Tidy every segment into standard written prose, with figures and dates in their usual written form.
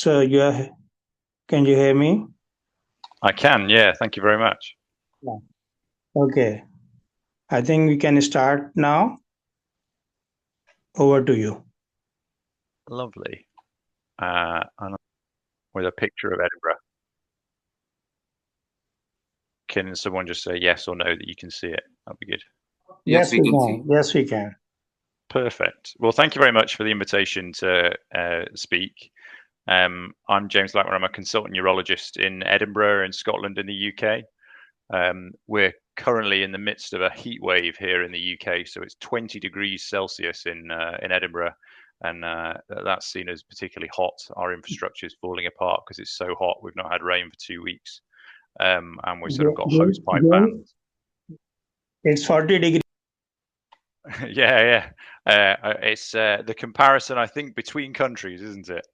Can you hear me? I can, yeah. Thank you very much. Yeah. Okay. I think we can start now. Over to you. Lovely. And with a picture of Edinburgh. Can someone just say yes or no that you can see it? That'd be good. Yes, Yes, we we can see. can. Yes, we can. Perfect. Well, thank you very much for the invitation to speak. I'm James Blackmer. I'm a consultant urologist in Edinburgh in Scotland in the UK. We're currently in the midst of a heat wave here in the UK, so it's 20 degrees Celsius in Edinburgh, and that's seen as particularly hot. Our infrastructure is falling apart because it's so hot. We've not had rain for 2 weeks, and we've sort of got hose pipe James, bans. it's 40 degrees. Yeah, it's the comparison, I think, between countries, isn't it?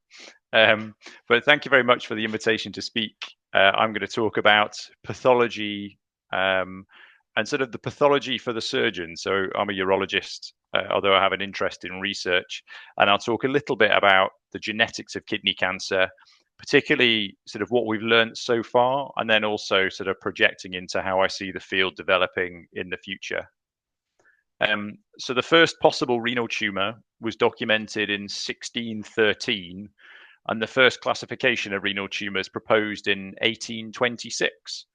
But thank you very much for the invitation to speak. I'm going to talk about pathology and sort of the pathology for the surgeon. So I'm a urologist, although I have an interest in research, and I'll talk a little bit about the genetics of kidney cancer, particularly sort of what we've learned so far, and then also sort of projecting into how I see the field developing in the future. So the first possible renal tumor was documented in 1613, and the first classification of renal tumors proposed in 1826.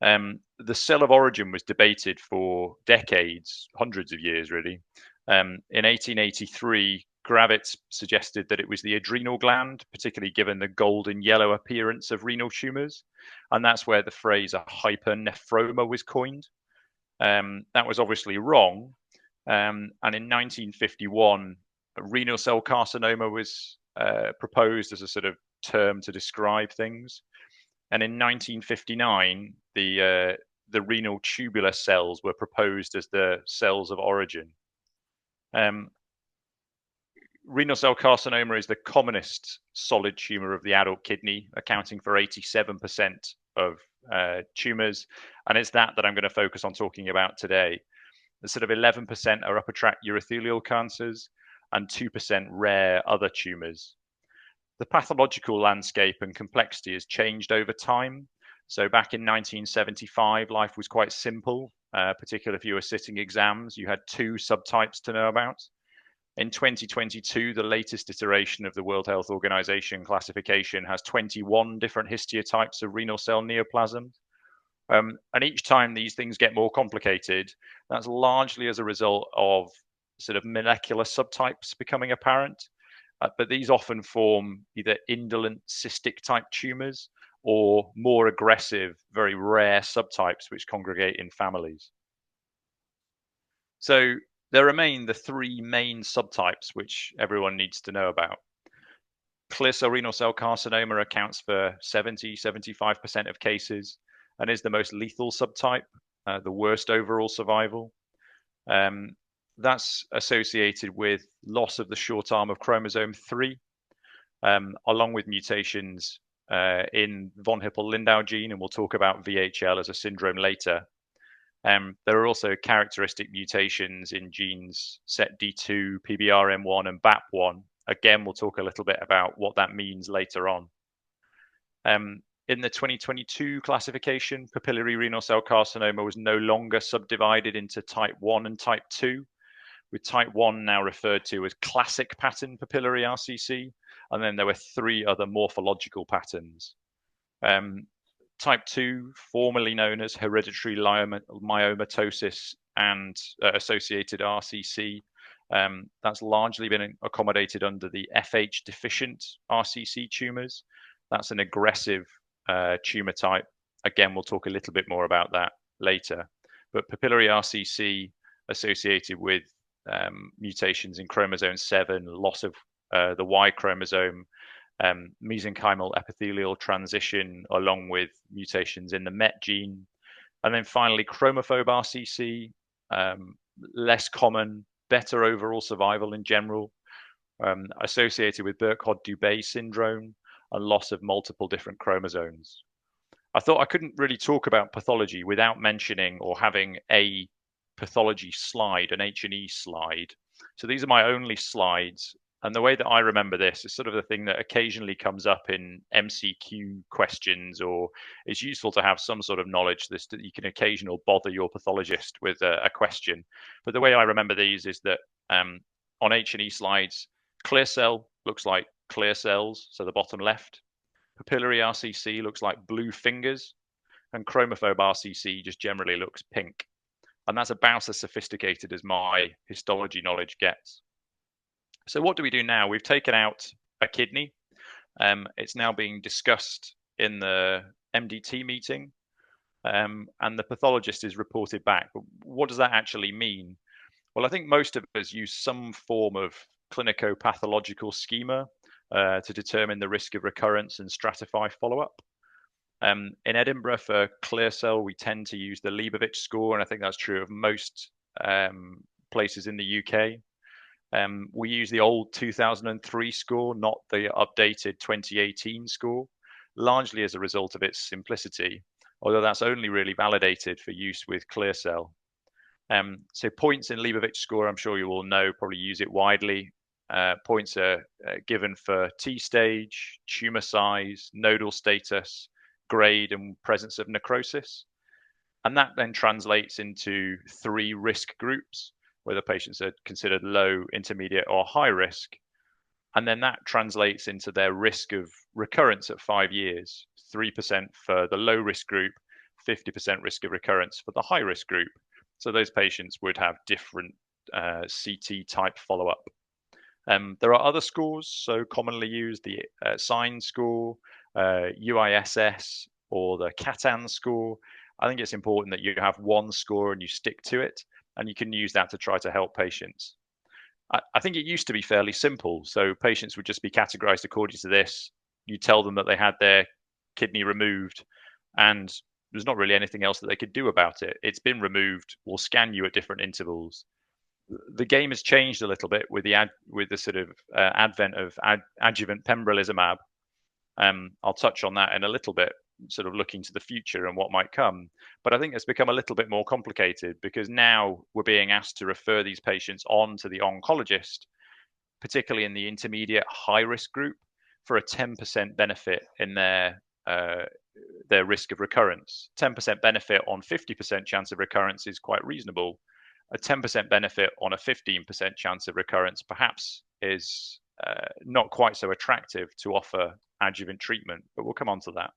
The cell of origin was debated for decades, hundreds of years, really. In 1883, Gravitz suggested that it was the adrenal gland, particularly given the golden yellow appearance of renal tumors, and that's where the phrase a hypernephroma was coined. That was obviously wrong. And in 1951, renal cell carcinoma was proposed as a sort of term to describe things. And in 1959, the renal tubular cells were proposed as the cells of origin. Renal cell carcinoma is the commonest solid tumor of the adult kidney, accounting for 87% of tumors. And it's that I'm going to focus on talking about today. The sort of 11% are upper tract urothelial cancers and 2% rare other tumors. The pathological landscape and complexity has changed over time. So back in 1975, life was quite simple, particularly if you were sitting exams. You had two subtypes to know about. In 2022, the latest iteration of the World Health Organization classification has 21 different histiotypes of renal cell neoplasms. And each time these things get more complicated, that's largely as a result of sort of molecular subtypes becoming apparent. But these often form either indolent cystic type tumors or more aggressive, very rare subtypes which congregate in families. So there remain the three main subtypes which everyone needs to know about. Clear cell renal cell carcinoma accounts for 70–75% of cases and is the most lethal subtype, the worst overall survival. That's associated with loss of the short arm of chromosome 3, along with mutations in von Hippel-Lindau gene, and we'll talk about VHL as a syndrome later. There are also characteristic mutations in genes SETD2, PBRM1, and BAP1. Again, we'll talk a little bit about what that means later on. In the 2022 classification, papillary renal cell carcinoma was no longer subdivided into type 1 and type 2, with type 1 now referred to as classic pattern papillary RCC, and then there were three other morphological patterns. Type 2, formerly known as hereditary myomatosis and associated RCC, that's largely been accommodated under the FH deficient RCC tumors. That's an aggressive tumor type. Again, we'll talk a little bit more about that later. But papillary RCC associated with mutations in chromosome 7, loss of the Y chromosome, mesenchymal epithelial transition, along with mutations in the MET gene. And then finally, chromophobe RCC, less common, better overall survival in general, associated with Burkhardt-Dubé syndrome and loss of multiple different chromosomes. I thought I couldn't really talk about pathology without mentioning or having a pathology slide, an H&E slide. So these are my only slides And the way that I remember this is sort of the thing that occasionally comes up in MCQ questions, or it's useful to have some sort of knowledge that you can occasionally bother your pathologist with a question. But the way I remember these is that on H&E slides, clear cell looks like clear cells, so the bottom left. Papillary RCC looks like blue fingers, and chromophobe RCC just generally looks pink. And that's about as sophisticated as my histology knowledge gets. So what do we do now? We've taken out a kidney. It's now being discussed in the MDT meeting, and the pathologist is reported back. But what does that actually mean? Well, I think most of us use some form of clinico-pathological schema to determine the risk of recurrence and stratify follow-up. In Edinburgh, for clear cell, we tend to use the Leibovitz score, and I think that's true of most places in the UK. We use the old 2003 score, not the updated 2018 score, largely as a result of its simplicity, although that's only really validated for use with clear cell. So points in Leibovitz score, I'm sure you all know, probably use it widely. Points are given for T stage, tumor size, nodal status, grade, and presence of necrosis. And that then translates into 3 risk groups, whether patients are considered low, intermediate, or high risk. And then that translates into their risk of recurrence at 5 years, 3% for the low risk group, 50% risk of recurrence for the high risk group. So those patients would have different CT type follow-up. There are other scores, so commonly used, the SIGN score, UISS, or the CATAN score. I think it's important that you have one score and you stick to it, and you can use that to try to help patients. I think it used to be fairly simple. So patients would just be categorized according to this. You tell them that they had their kidney removed, and there's not really anything else that they could do about it. It's been removed. We'll scan you at different intervals. The game has changed a little bit with the sort of advent of adjuvant pembrolizumab. I'll touch on that in a little bit, sort of looking to the future and what might come. But I think it's become a little bit more complicated because now we're being asked to refer these patients on to the oncologist, particularly in the intermediate high risk group, for a 10% benefit in their risk of recurrence. 10% benefit on 50% chance of recurrence is quite reasonable. A 10% benefit on a 15% chance of recurrence perhaps is not quite so attractive to offer adjuvant treatment, but we'll come on to that.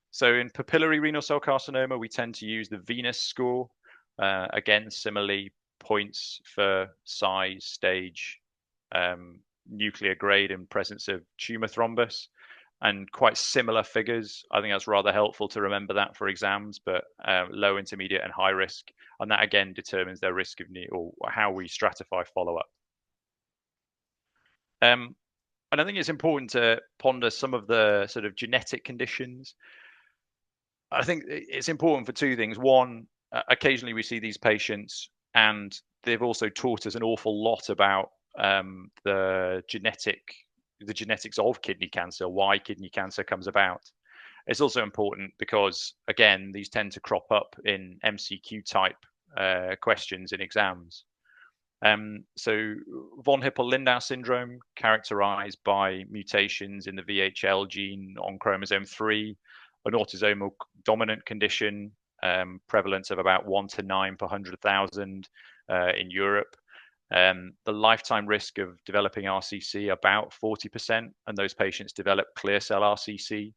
So in papillary renal cell carcinoma, we tend to use the Venus score. Again, similarly, points for size, stage, nuclear grade, and presence of tumor thrombus, and quite similar figures. I think that's rather helpful to remember that for exams, but low, intermediate, and high risk. And that again determines their risk of or how we stratify follow-up. And I think it's important to ponder some of the sort of genetic conditions. I think it's important for 2 things. One, occasionally we see these patients, and they've also taught us an awful lot about the genetics of kidney cancer, why kidney cancer comes about. It's also important because, again, these tend to crop up in MCQ type questions in exams. So von Hippel-Lindau syndrome, characterized by mutations in the VHL gene on chromosome 3, an autosomal dominant condition, prevalence of about 1 to 9 per 100,000 in Europe. The lifetime risk of developing RCC about 40%, and those patients develop clear cell RCC.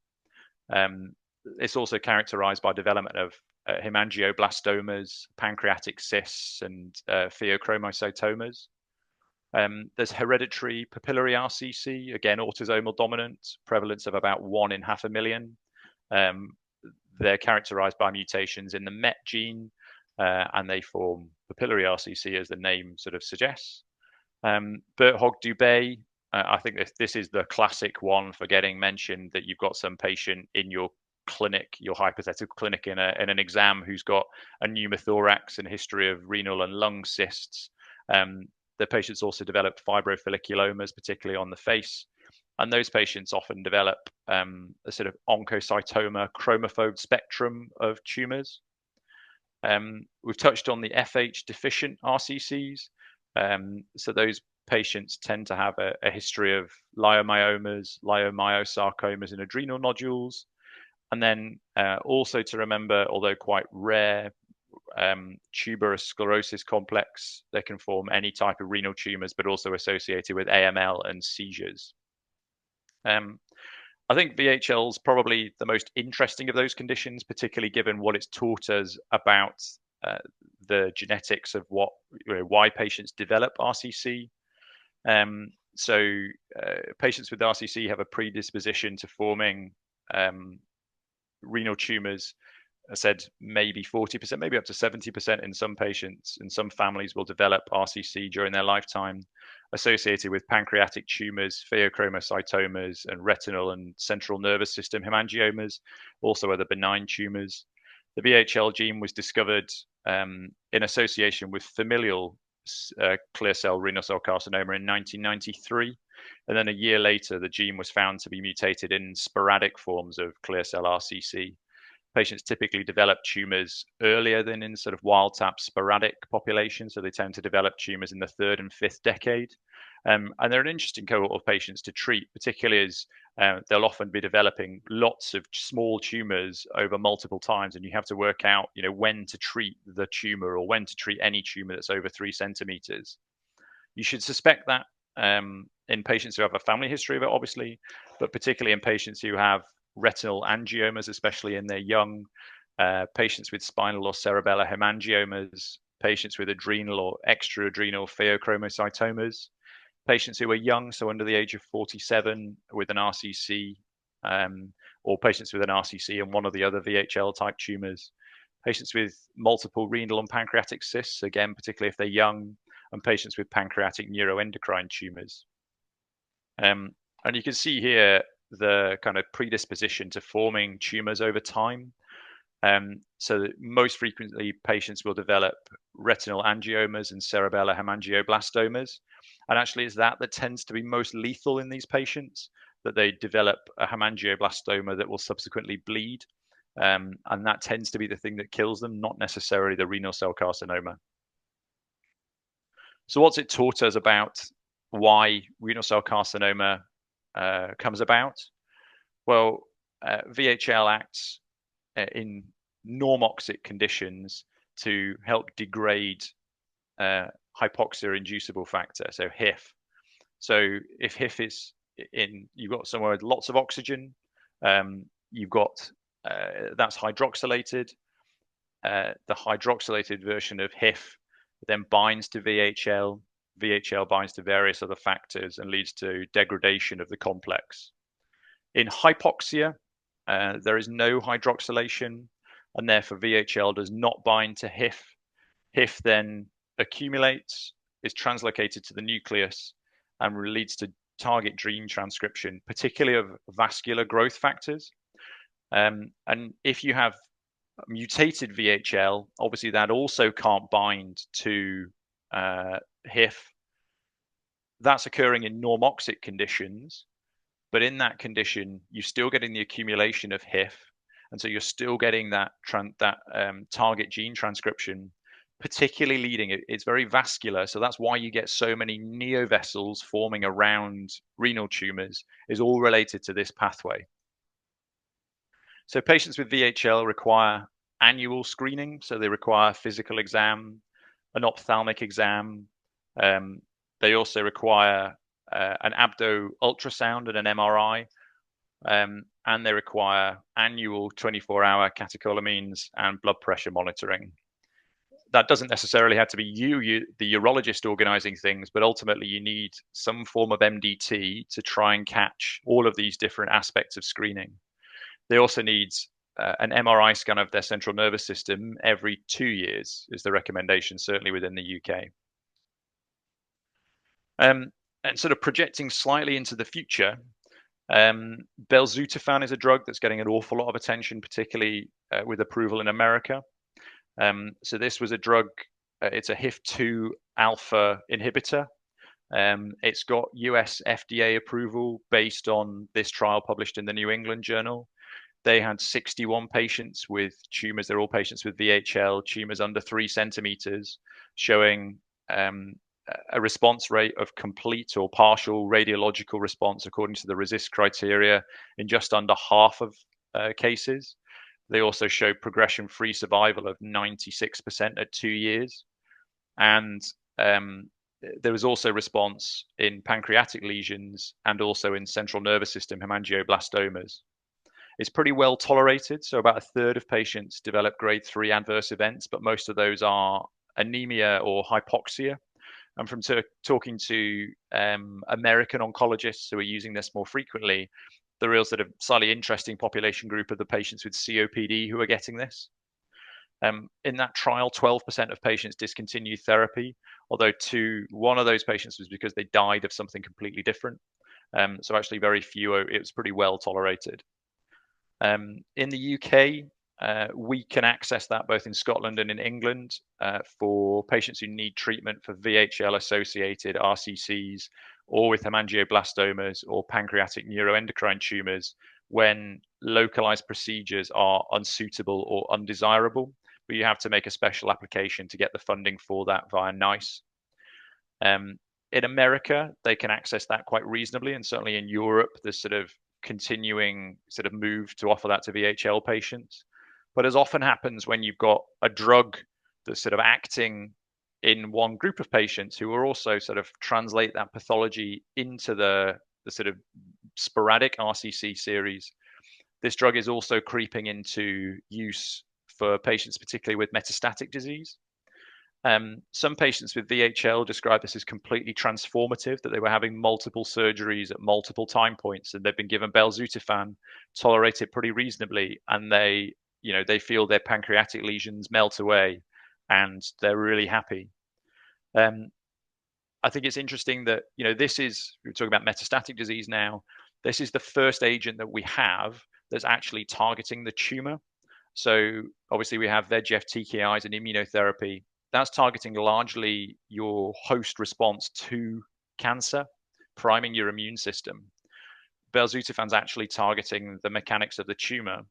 It's also characterized by development of hemangioblastomas, pancreatic cysts, and pheochromocytomas. There's hereditary papillary RCC, again autosomal dominant, prevalence of about 1 in 500,000. They're characterized by mutations in the MET gene, and they form papillary RCC, as the name sort of suggests. Birt-Hogg-Dubé, I think this is the classic one for getting mentioned, that you've got some patient in your clinic, your hypothetical clinic in an exam, who's got a pneumothorax and history of renal and lung cysts. The patients also develop fibrofolliculomas, particularly on the face. And those patients often develop a sort of oncocytoma chromophobe spectrum of tumors. We've touched on the FH deficient RCCs. So those patients tend to have a history of leiomyomas, leiomyosarcomas, and adrenal nodules. And then also to remember, although quite rare, tuberous sclerosis complex that can form any type of renal tumors, but also associated with AML and seizures. I think VHL is probably the most interesting of those conditions, particularly given what it's taught us about the genetics of why patients develop RCC. So patients with RCC have a predisposition to forming renal tumors. I said maybe 40%, maybe up to 70% in some patients, and some families will develop RCC during their lifetime, associated with pancreatic tumors, pheochromocytomas, and retinal and central nervous system hemangiomas, also other benign tumors. The VHL gene was discovered in association with familial clear cell renal cell carcinoma in 1993. And then a year later, the gene was found to be mutated in sporadic forms of clear cell RCC. Patients typically develop tumors earlier than in sort of wild type sporadic populations, so they tend to develop tumors in the third and fifth decade. And they're an interesting cohort of patients to treat, particularly as they'll often be developing lots of small tumors over multiple times, and you have to work out, when to treat the tumor or when to treat any tumor that's over 3 centimeters. You should suspect that in patients who have a family history of it, obviously, but particularly in patients who have retinal angiomas, especially in their young, patients with spinal or cerebellar hemangiomas, patients with adrenal or extraadrenal pheochromocytomas, patients who are young, so under the age of 47 with an RCC, or patients with an RCC and one of the other VHL type tumors, patients with multiple renal and pancreatic cysts, again, particularly if they're young, and patients with pancreatic neuroendocrine tumors. And you can see here the kind of predisposition to forming tumors over time. So most frequently, patients will develop retinal angiomas and cerebellar hemangioblastomas. And actually, it's that tends to be most lethal in these patients, that they develop a hemangioblastoma that will subsequently bleed. And that tends to be the thing that kills them, not necessarily the renal cell carcinoma. So what's it taught us about why renal cell carcinoma comes about? Well, VHL acts in normoxic conditions to help degrade hypoxia-inducible factor, so HIF. So if HIF is you've got somewhere with lots of oxygen, you've got that's hydroxylated. The hydroxylated version of HIF then binds to VHL. VHL binds to various other factors and leads to degradation of the complex. In hypoxia, there is no hydroxylation, and therefore VHL does not bind to HIF. HIF then accumulates, is translocated to the nucleus, and leads to target gene transcription, particularly of vascular growth factors. And if you have mutated VHL, obviously that also can't bind to HIF. That's occurring in normoxic conditions, but in that condition, you're still getting the accumulation of HIF, and so you're still getting that target gene transcription, particularly leading, it's very vascular, so that's why you get so many neovessels forming around renal tumors, is all related to this pathway. So patients with VHL require annual screening, so they require physical exam, an ophthalmic exam. They also require an abdo ultrasound and an MRI, and they require annual 24-hour catecholamines and blood pressure monitoring. That doesn't necessarily have to be the urologist, organizing things, but ultimately you need some form of MDT to try and catch all of these different aspects of screening. They also need an MRI scan of their central nervous system every 2 years is the recommendation, certainly within the UK. And sort of projecting slightly into the future, belzutifan is a drug that's getting an awful lot of attention, particularly with approval in America. So this was a drug, it's a HIF2 alpha inhibitor. It's got US FDA approval based on this trial published in the New England Journal. They had 61 patients with tumors. They're all patients with VHL, tumors under 3 centimeters, showing a response rate of complete or partial radiological response according to the RECIST criteria in just under half of cases. They also showed progression-free survival of 96% at 2 years. And there was also response in pancreatic lesions and also in central nervous system hemangioblastomas. It's pretty well tolerated. So about a third of patients develop grade 3 adverse events, but most of those are anemia or hypoxia. And from talking to American oncologists who are using this more frequently, the real sort of slightly interesting population group are the patients with COPD who are getting this. In that trial, 12% of patients discontinued therapy, although one of those patients was because they died of something completely different. So actually very few, it was pretty well tolerated. In the UK, we can access that both in Scotland and in England for patients who need treatment for VHL-associated RCCs or with hemangioblastomas or pancreatic neuroendocrine tumors when localized procedures are unsuitable or undesirable, but you have to make a special application to get the funding for that via NICE. In America, they can access that quite reasonably, and certainly in Europe, there's sort of continuing sort of move to offer that to VHL patients. But as often happens when you've got a drug that's sort of acting in one group of patients who are also sort of translate that pathology into the sort of sporadic RCC series, this drug is also creeping into use for patients, particularly with metastatic disease. Some patients with VHL describe this as completely transformative, that they were having multiple surgeries at multiple time points, and they've been given belzutifan, tolerate it pretty reasonably, and they feel their pancreatic lesions melt away, and they're really happy. I think it's interesting that we're talking about metastatic disease now. This is the first agent that we have that's actually targeting the tumor. So obviously we have VEGF TKIs and immunotherapy. That's targeting largely your host response to cancer, priming your immune system. Belzutifan's actually targeting the mechanics of the tumor.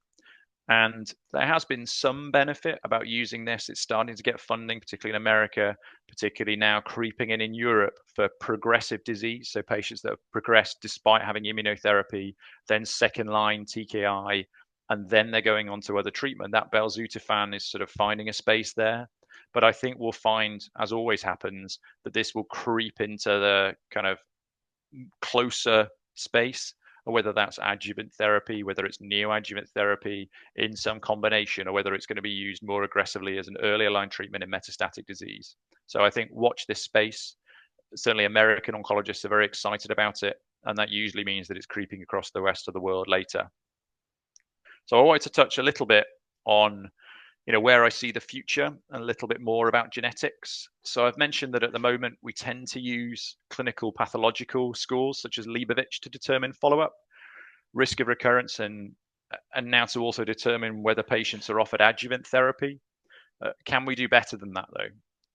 And there has been some benefit about using this. It's starting to get funding, particularly in America, particularly now creeping in Europe for progressive disease. So patients that have progressed despite having immunotherapy, then second line TKI, and then they're going on to other treatment. That belzutifan is sort of finding a space there. But I think we'll find, as always happens, that this will creep into the kind of closer space, or whether that's adjuvant therapy, whether it's neoadjuvant therapy in some combination, or whether it's going to be used more aggressively as an earlier line treatment in metastatic disease. So I think watch this space. Certainly American oncologists are very excited about it, and that usually means that it's creeping across the rest of the world later. So I wanted to touch a little bit on where I see the future and a little bit more about genetics. So I've mentioned that at the moment we tend to use clinical pathological scores such as Leibovitz to determine follow-up, risk of recurrence, and now to also determine whether patients are offered adjuvant therapy. Can we do better than that though?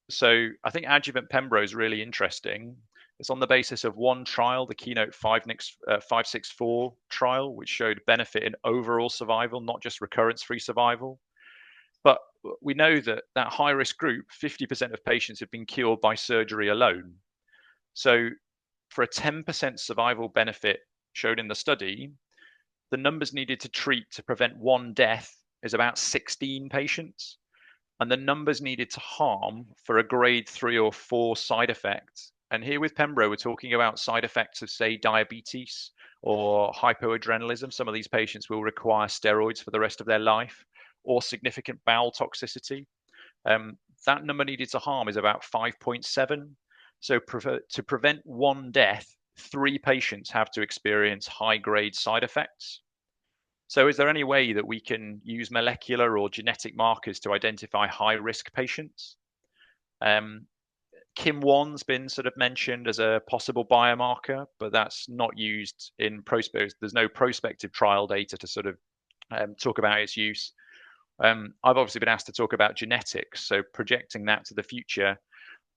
So I think adjuvant pembro is really interesting. It's on the basis of one trial, the Keynote 564 trial, which showed benefit in overall survival, not just recurrence-free survival. But we know that high-risk group, 50% of patients have been cured by surgery alone. So for a 10% survival benefit showed in the study, the numbers needed to treat to prevent one death is about 16 patients. And the numbers needed to harm for a grade 3 or 4 side effect. And here with pembro, we're talking about side effects of, say, diabetes or hypoadrenalism. Some of these patients will require steroids for the rest of their life, or significant bowel toxicity. That number needed to harm is about 5.7. So to prevent one death, 3 patients have to experience high-grade side effects. So is there any way that we can use molecular or genetic markers to identify high-risk patients? KIM1's been sort of mentioned as a possible biomarker, but that's not used in prospective. There's no prospective trial data to sort of talk about its use. I've obviously been asked to talk about genetics, so projecting that to the future.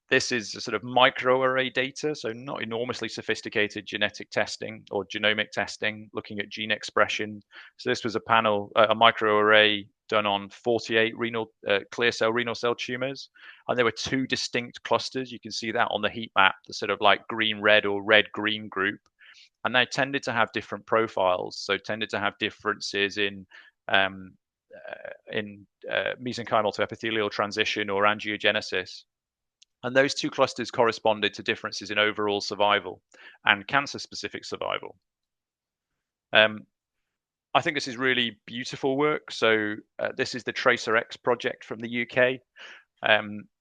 This is a sort of microarray data, so not enormously sophisticated genetic testing or genomic testing, looking at gene expression. So this was a panel, a microarray done on 48 clear cell renal cell tumors, and there were two distinct clusters. You can see that on the heat map, the sort of like green-red or red-green group, and they tended to have different profiles. So tended to have differences um, mesenchymal to epithelial transition or angiogenesis. And those two clusters corresponded to differences in overall survival and cancer-specific survival. I think this is really beautiful work. So this is the TracerX project from the UK.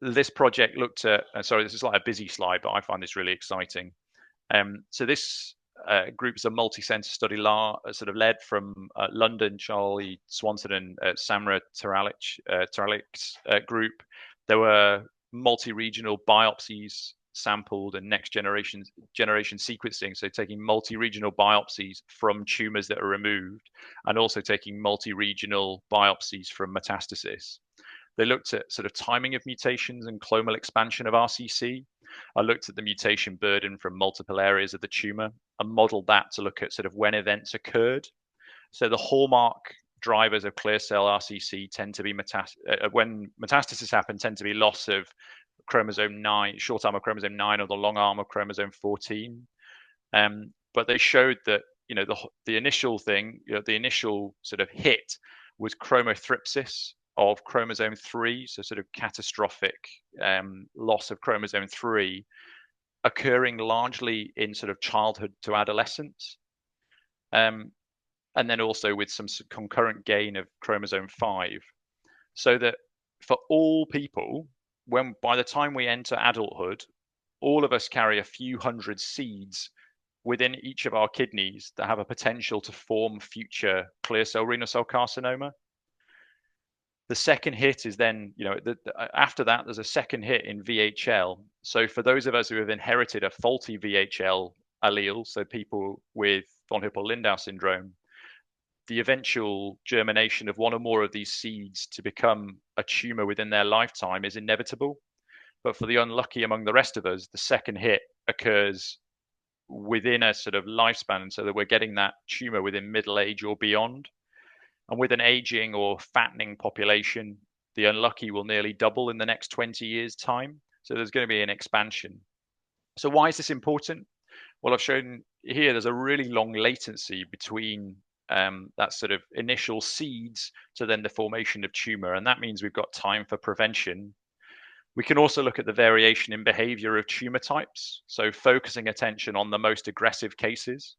This project looked at, sorry, this is like a busy slide, but I find this really exciting. So this group is a multi-center study sort of led from London, Charlie Swanson and Samra Taralik's group. There were multi-regional biopsies sampled and next generation sequencing, so taking multi-regional biopsies from tumors that are removed and also taking multi-regional biopsies from metastasis. They looked at sort of timing of mutations and clonal expansion of RCC. I looked at the mutation burden from multiple areas of the tumor and modeled that to look at sort of when events occurred. So the hallmark drivers of clear cell RCC tend to be when metastasis happen, tend to be loss of chromosome 9, short arm of chromosome 9 or the long arm of chromosome 14. But they showed that the initial thing, the initial sort of hit was chromothripsis of chromosome 3, so sort of catastrophic loss of chromosome 3, occurring largely in sort of childhood to adolescence. And then also with some concurrent gain of chromosome 5, so that for all people, by the time we enter adulthood, all of us carry a few hundred seeds within each of our kidneys that have a potential to form future clear cell renal cell carcinoma. The second hit is then, after that, there's a second hit in VHL. So for those of us who have inherited a faulty VHL allele, so people with von Hippel-Lindau syndrome, the eventual germination of one or more of these seeds to become a tumor within their lifetime is inevitable. But for the unlucky among the rest of us, the second hit occurs within a sort of lifespan, so that we're getting that tumor within middle age or beyond. And with an aging or fattening population, the unlucky will nearly double in the next 20 years' time. So there's going to be an expansion. So why is this important? Well, I've shown here there's a really long latency between that sort of initial seeds to then the formation of tumor. And that means we've got time for prevention. We can also look at the variation in behavior of tumor types, so focusing attention on the most aggressive cases.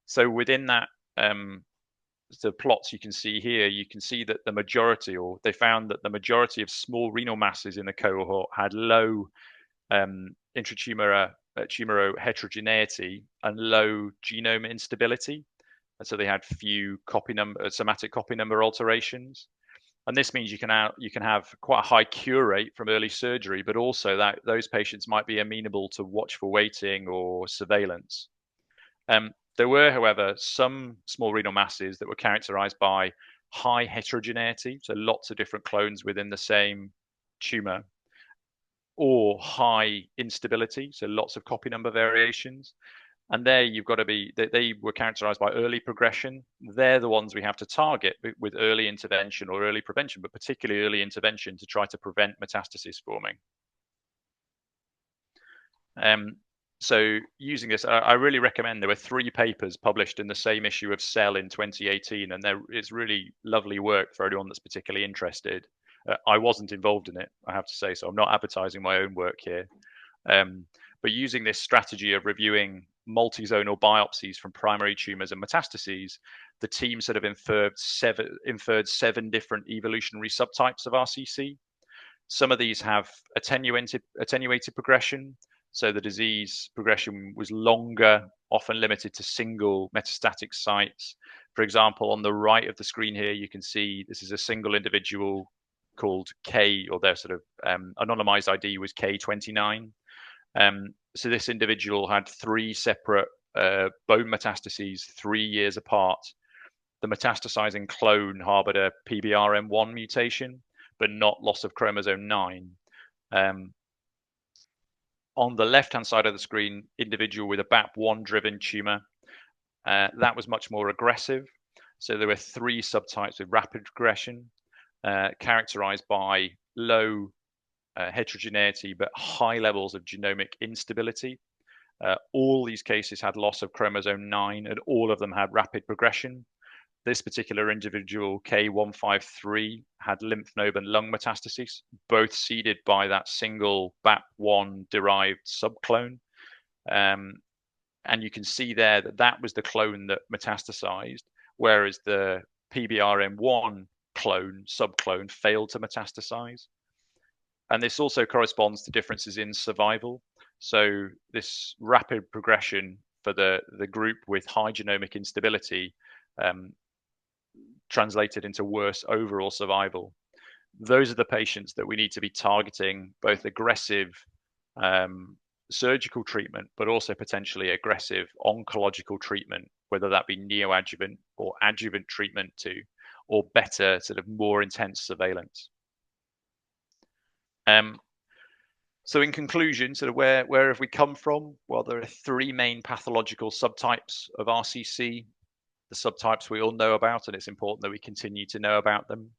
So within that, the plots you can see here, you can see that they found that the majority of small renal masses in the cohort had low intratumoral heterogeneity and low genome instability. And so they had few somatic copy number alterations. And this means you can have quite a high cure rate from early surgery, but also that those patients might be amenable to watchful waiting or surveillance. There were, however, some small renal masses that were characterized by high heterogeneity, so lots of different clones within the same tumor, or high instability, so lots of copy number variations. And there you've got to be, they were characterized by early progression. They're the ones we have to target with early intervention or early prevention, but particularly early intervention to try to prevent metastasis forming. So using this, I really recommend. There were 3 papers published in the same issue of Cell in 2018, and it's really lovely work for anyone that's particularly interested. I wasn't involved in it, I have to say, so I'm not advertising my own work here. But using this strategy of reviewing multi-zonal biopsies from primary tumors and metastases, the team sort of inferred 7 different evolutionary subtypes of RCC. Some of these have attenuated progression. So the disease progression was longer, often limited to single metastatic sites. For example, on the right of the screen here, you can see this is a single individual called K, or their sort of anonymized ID was K29. So this individual had 3 separate bone metastases 3 years apart. The metastasizing clone harbored a PBRM1 mutation, but not loss of chromosome 9. On the left-hand side of the screen, individual with a BAP1-driven tumor. That was much more aggressive. So there were 3 subtypes with rapid progression, characterized by low heterogeneity but high levels of genomic instability. All these cases had loss of chromosome 9, and all of them had rapid progression. This particular individual, K153, had lymph node and lung metastases, both seeded by that single BAP1 derived subclone. And you can see there that that was the clone that metastasized, whereas the PBRM1 subclone failed to metastasize. And this also corresponds to differences in survival. So this rapid progression for the group with high genomic instability translated into worse overall survival. Those are the patients that we need to be targeting, both aggressive surgical treatment, but also potentially aggressive oncological treatment, whether that be neoadjuvant or adjuvant treatment too, or better, sort of more intense surveillance. So in conclusion, sort of where have we come from? Well, there are 3 main pathological subtypes of RCC, the subtypes we all know about, and it's important that we continue to know about them.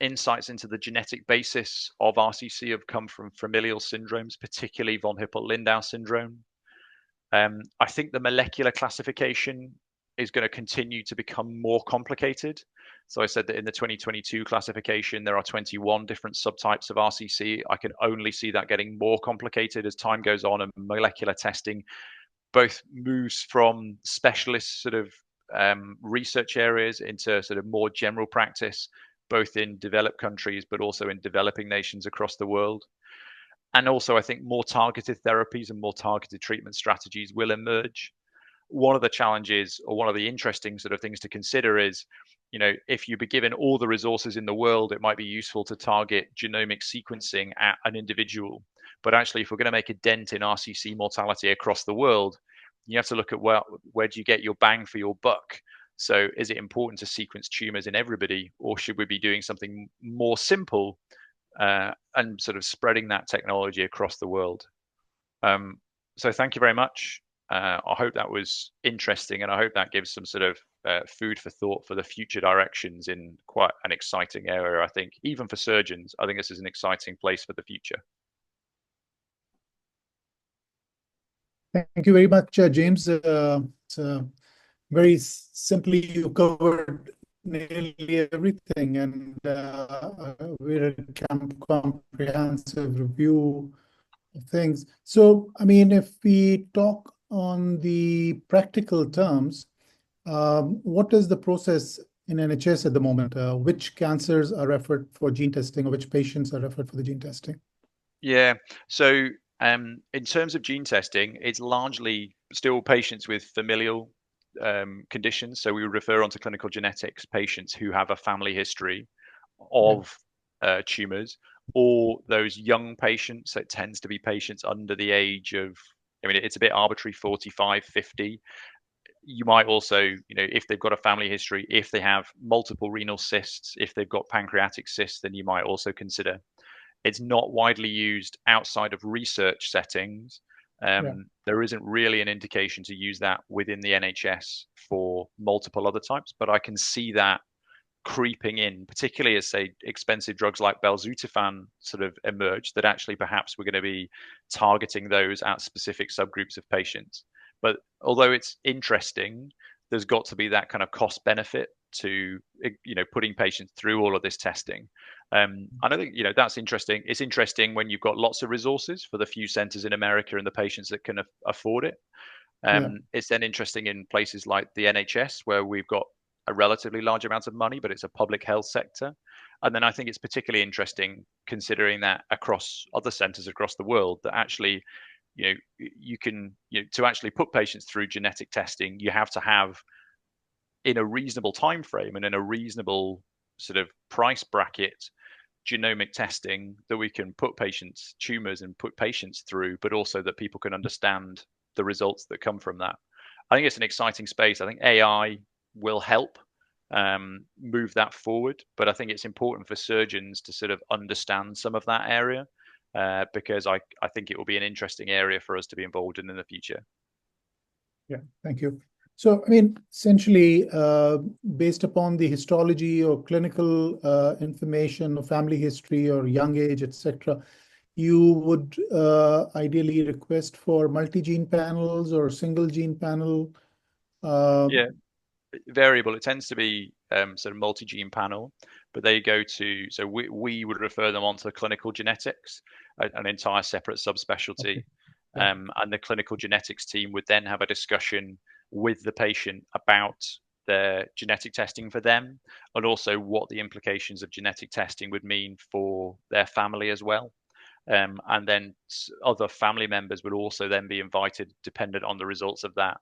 Insights into the genetic basis of RCC have come from familial syndromes, particularly von Hippel-Lindau syndrome. I think the molecular classification is going to continue to become more complicated. So I said that in the 2022 classification, there are 21 different subtypes of RCC. I can only see that getting more complicated as time goes on, and molecular testing both moves from specialist sort of research areas into sort of more general practice, both in developed countries, but also in developing nations across the world. And also, I think more targeted therapies and more targeted treatment strategies will emerge. One of the challenges, or one of the interesting sort of things to consider is, if you be given all the resources in the world, it might be useful to target genomic sequencing at an individual. But actually, if we're going to make a dent in RCC mortality across the world, you have to look at where do you get your bang for your buck? So is it important to sequence tumors in everybody, or should we be doing something more simple and sort of spreading that technology across the world? So thank you very much. I hope that was interesting, and I hope that gives some sort of food for thought for the future directions in quite an exciting area. I think even for surgeons, I think this is an exciting place for the future. Thank you very much, James. Very simply, you covered nearly everything, and very comprehensive review of things. So, I mean, if we talk on the practical terms, what is the process in NHS at the moment? Which cancers are referred for gene testing, or which patients are referred for the gene testing? Yeah, so in terms of gene testing, it's largely still patients with familial conditions. So we refer on to clinical genetics patients who have a family history of tumors, or those young patients. It tends to be patients under the age of, I mean, it's a bit arbitrary, 45, 50. You might also, if they've got a family history, if they have multiple renal cysts, if they've got pancreatic cysts, then you might also consider. It's not widely used outside of research settings. There isn't really an indication to use that within the NHS for multiple other types, but I can see that creeping in, particularly as, say, expensive drugs like belzutifan sort of emerge, that actually perhaps we're going to be targeting those at specific subgroups of patients. But although it's interesting, there's got to be that kind of cost benefit to putting patients through all of this testing. And I think that's interesting. It's interesting when you've got lots of resources for the few centers in America and the patients that can afford it. It's then interesting in places like the NHS, where we've got a relatively large amount of money, but it's a public health sector. And then I think it's particularly interesting considering that across other centers across the world, that actually, you can, to actually put patients through genetic testing, you have to have, in a reasonable time frame and in a reasonable sort of price bracket, genomic testing that we can put patients' tumors and put patients through, but also that people can understand the results that come from that. I think it's an exciting space. I think AI will help move that forward, but I think it's important for surgeons to sort of understand some of that area. because I think it will be an interesting area for us to be involved in the future. Yeah, thank you. So, I mean, essentially, based upon the histology or clinical information or family history or young age, etc., you would ideally request for multi-gene panels or single gene panel. Yeah, variable. It tends to be sort of multi-gene panel, but they go to, so we would refer them onto clinical genetics, an entire separate subspecialty. Okay. Yeah. And the clinical genetics team would then have a discussion with the patient about their genetic testing for them, and also what the implications of genetic testing would mean for their family as well. And then other family members would also then be invited, dependent on the results of that,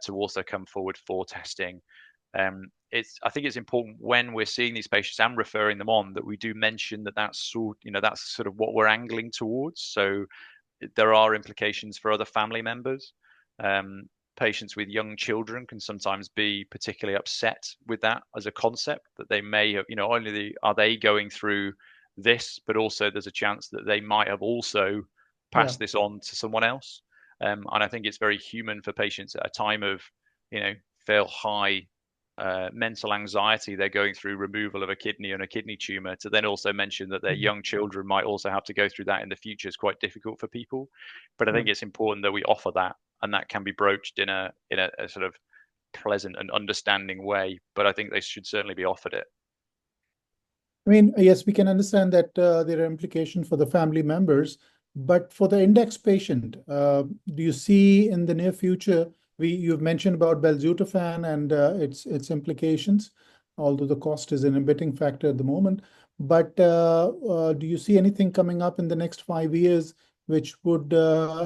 to also come forward for testing. I think it's important when we're seeing these patients and referring them on that we do mention that that's sort of what we're angling towards. So there are implications for other family members. Patients with young children can sometimes be particularly upset with that as a concept, that they may have, only are they going through this, but also there's a chance that they might have also passed this on to someone else. And I think it's very human for patients at a time of, fairly high mental anxiety they're going through removal of a kidney and a kidney tumor, to then also mention that their young children might also have to go through that in the future is quite difficult for people. But I think it's important that we offer that, and that can be broached in a sort of pleasant and understanding way. But I think they should certainly be offered it. I mean, yes, we can understand that there are implications for the family members, but for the index patient, do you see in the near future, you've mentioned about belzutifan and its implications, although the cost is an inhibiting factor at the moment. But do you see anything coming up in the next 5 years which would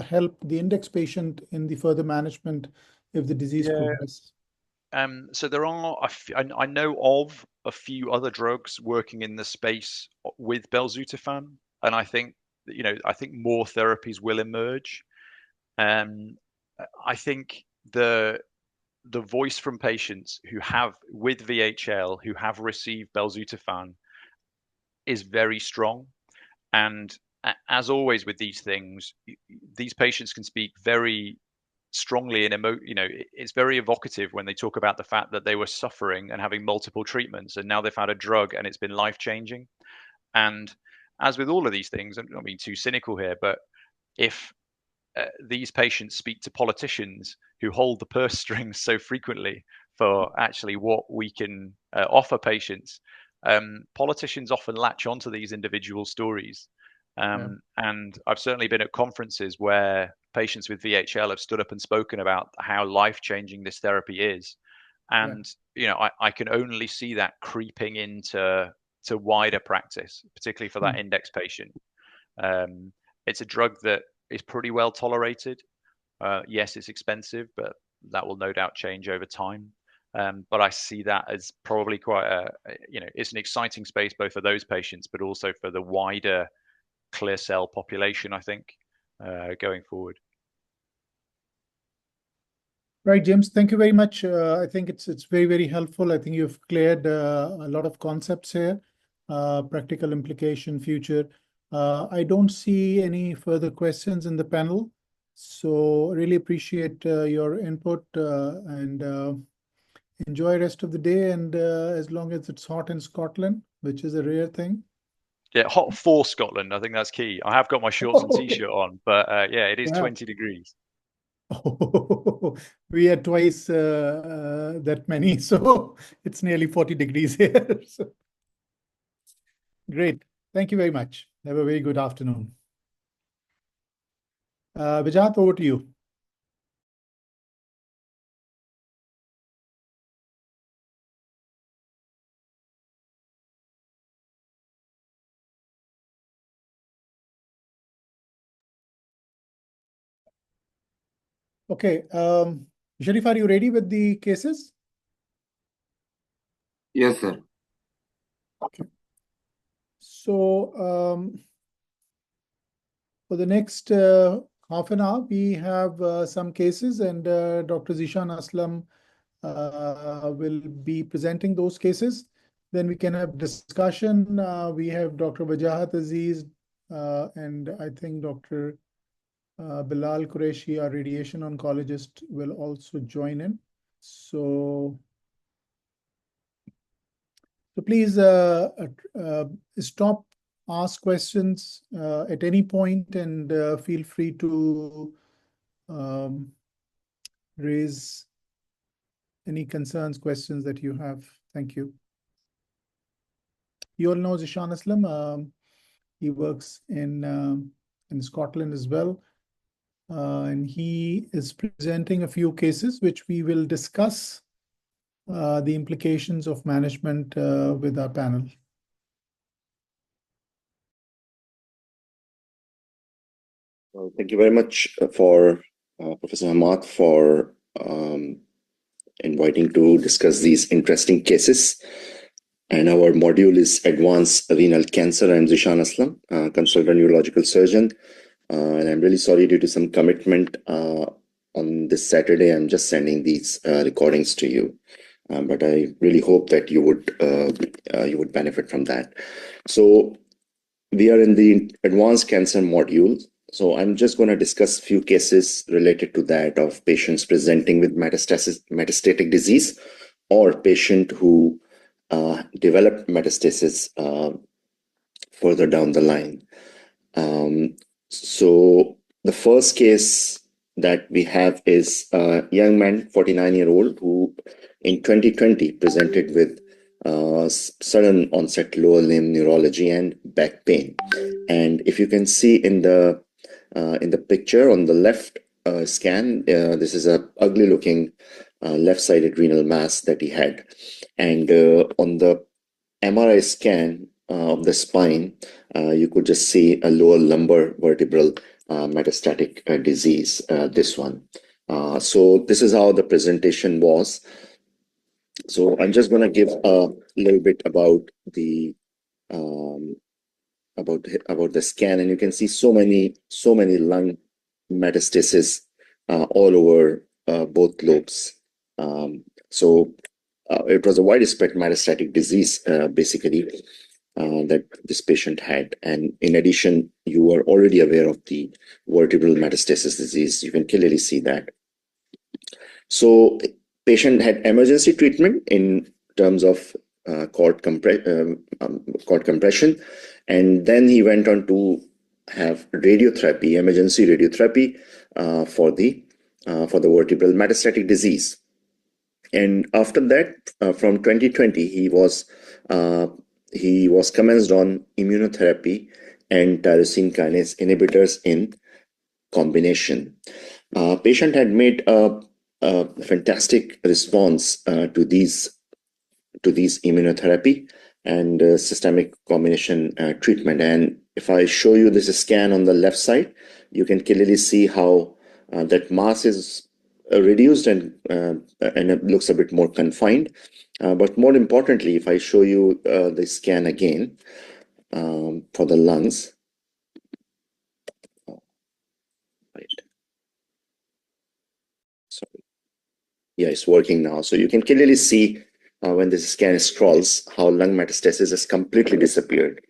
help the index patient in the further management if the disease progresses? So there are, I know of a few other drugs working in the space with belzutifan, and I think more therapies will emerge. I think the voice from patients who have with VHL who have received belzutifan is very strong, and as always with these things, these patients can speak very strongly and it's very evocative when they talk about the fact that they were suffering and having multiple treatments, and now they've had a drug and it's been life-changing. And as with all of these things, I'm not being too cynical here, but if these patients speak to politicians who hold the purse strings so frequently for actually what we can offer patients, politicians often latch onto these individual stories. And I've certainly been at conferences where patients with VHL have stood up and spoken about how life-changing this therapy is. And I can only see that creeping into wider practice, particularly for that index patient. It's a drug that is pretty well tolerated. Yes, it's expensive, but that will no doubt change over time. But I see that as probably quite it's an exciting space both for those patients, but also for the wider clear cell population, I think, going forward. Right, James, thank you very much. I think it's very, very helpful. I think you've cleared a lot of concepts here, practical implication, future. I don't see any further questions in the panel, so really appreciate your input and enjoy the rest of the day. And as long as it's hot in Scotland, which is a rare thing. Yeah, hot for Scotland. I think that's key. I have got my shorts and t-shirt on, but it is 20 degrees. We are twice that many, so it's nearly 40 degrees here. So. Great. Thank you very much. Have a very good afternoon. Vijat, over to you. Okay. Sharif, are you ready with the cases? Yes, sir. Okay. So for the next half an hour, we have some cases, and Dr. Zishan Aslam will be presenting those cases. Then we can have discussion. We have Dr. Wajahat Aziz, and I think Dr. Bilal Qureshi, our radiation oncologist, will also join in. So please stop, ask questions at any point, and feel free to raise any concerns, questions that you have. Thank you. You all know Zishan Aslam. He works in Scotland as well. And he is presenting a few cases which we will discuss the implications of management with our panel. Well, thank you very much for Professor Hamad for inviting to discuss these interesting cases. And our module is Advanced Renal Cancer. I'm Zishan Aslam, consultant urological surgeon. And I'm really sorry, due to some commitment on this Saturday, I'm just sending these recordings to you. But I really hope that you would benefit from that. So we are in the advanced cancer module. So I'm just going to discuss a few cases related to that of patients presenting with metastatic disease, or patient who developed metastasis further down the line. So the first case that we have is a young man, 49-year-old, who in 2020 presented with sudden onset lower limb neurology and back pain. And if you can see in the picture on the left scan, this is a ugly looking left-sided renal mass that he had. And on the MRI scan of the spine, you could just see a lower lumbar vertebral metastatic disease, this one. So this is how the presentation was. So I'm just going to give a little bit about the scan, and you can see so many lung metastasis all over both lobes. So it was a widespread metastatic disease, basically, that this patient had. And in addition, you are already aware of the vertebral metastasis disease. You can clearly see that. So patient had emergency treatment in terms of cord compression, and then he went on to have radiotherapy, emergency radiotherapy for the vertebral metastatic disease. And after that, from 2020, he was commenced on immunotherapy and tyrosine kinase inhibitors in combination. Patient had made a fantastic response to these immunotherapy and systemic combination treatment. And if I show you this scan on the left side, you can clearly see how that mass is reduced and it looks a bit more confined. But more importantly, if I show you the scan again for the lungs, right. Sorry. Yeah, it's working now. So you can clearly see when this scan scrolls how lung metastasis has completely disappeared.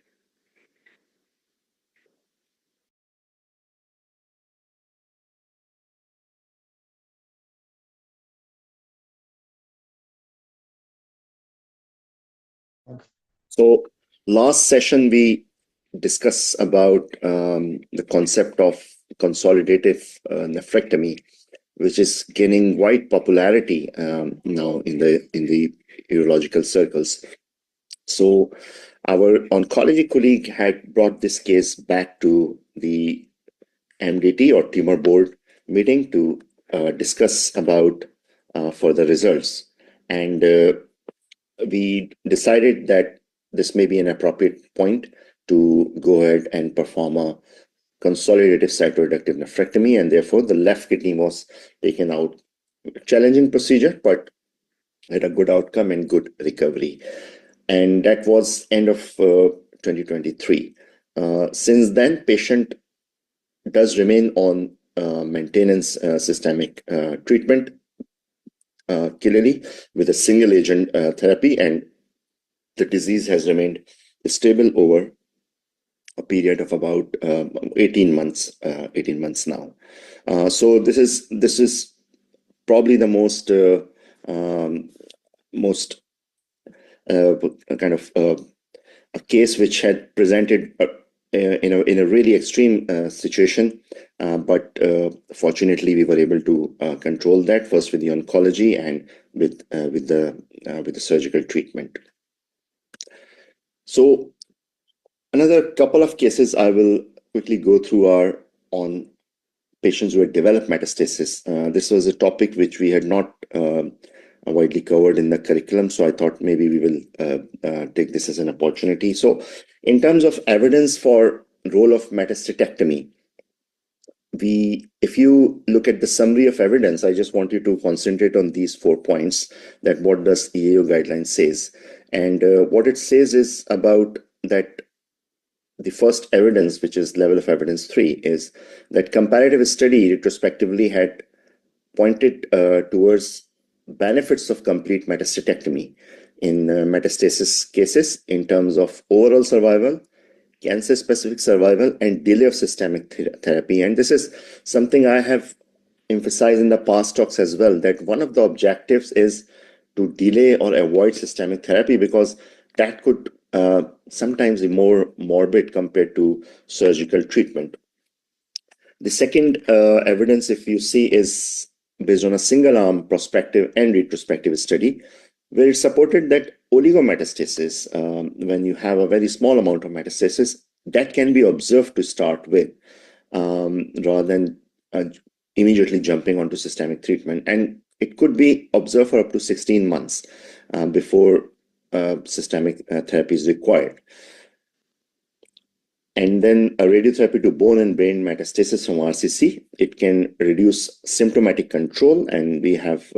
So last session we discussed about the concept of consolidative nephrectomy, which is gaining wide popularity now in the urological circles. So our oncology colleague had brought this case back to the MDT or tumor board meeting to discuss about further results. And we decided that this may be an appropriate point to go ahead and perform a consolidative cytoreductive nephrectomy, and therefore the left kidney was taken out. Challenging procedure, but had a good outcome and good recovery. And that was end of 2023. Since then, patient does remain on maintenance systemic treatment, clearly with a single agent therapy, and the disease has remained stable over a period of about 18 months now. So this is probably the most kind of a case which had presented in a really extreme situation, but fortunately we were able to control that, first with the oncology and with the surgical treatment. So another couple of cases I will quickly go through are on patients who had developed metastasis. This was a topic which we had not widely covered in the curriculum, so I thought maybe we will take this as an opportunity. So in terms of evidence for role of metastatectomy, if you look at the summary of evidence, I just want you to concentrate on these 4 points, that what does EAO guideline says. And what it says is about that the first evidence, which is level of evidence 3, is that comparative study retrospectively had pointed towards benefits of complete metastatectomy in metastasis cases in terms of overall survival, cancer-specific survival, and delay of systemic therapy. And this is something I have emphasized in the past talks as well, that one of the objectives is to delay or avoid systemic therapy, because that could sometimes be more morbid compared to surgical treatment. The second evidence, if you see, is based on a single-arm prospective and retrospective study, where it supported that oligometastasis, when you have a very small amount of metastasis, that can be observed to start with, rather than immediately jumping onto systemic treatment. And it could be observed for up to 16 months before systemic therapy is required. And then a radiotherapy to bone and brain metastasis from RCC, it can reduce symptomatic control. And we have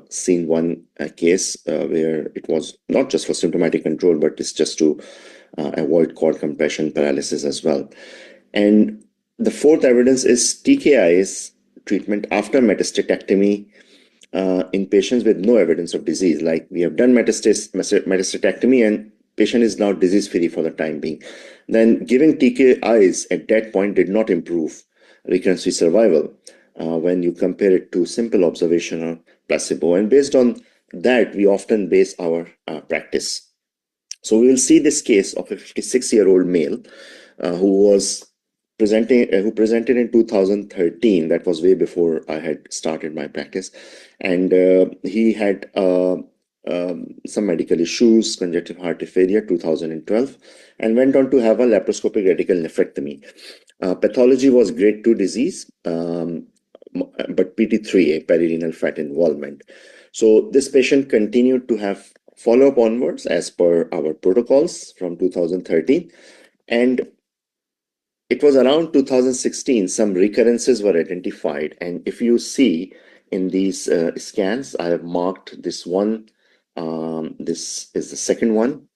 seen one case where it was not just for symptomatic control, but it's just to avoid cord compression paralysis as well. And the fourth evidence is TKI's treatment after metastatectomy in patients with no evidence of disease. Like, we have done metastatectomy and patient is now disease-free for the time being. Then giving TKIs at that point did not improve recurrence-free survival when you compare it to simple observation or placebo. And based on that, we often base our practice. So we will see this case of a 56-year-old male who presented in 2013. That was way before I had started my practice. And he had some medical issues, congestive heart failure, 2012, and went on to have a laparoscopic radical nephrectomy. Pathology was grade 2 disease, but PT3A, perirenal fat involvement. So this patient continued to have follow-up onwards as per our protocols from 2013. And it was around 2016, some recurrences were identified. And if you see in these scans, I have marked this one. This is the second one.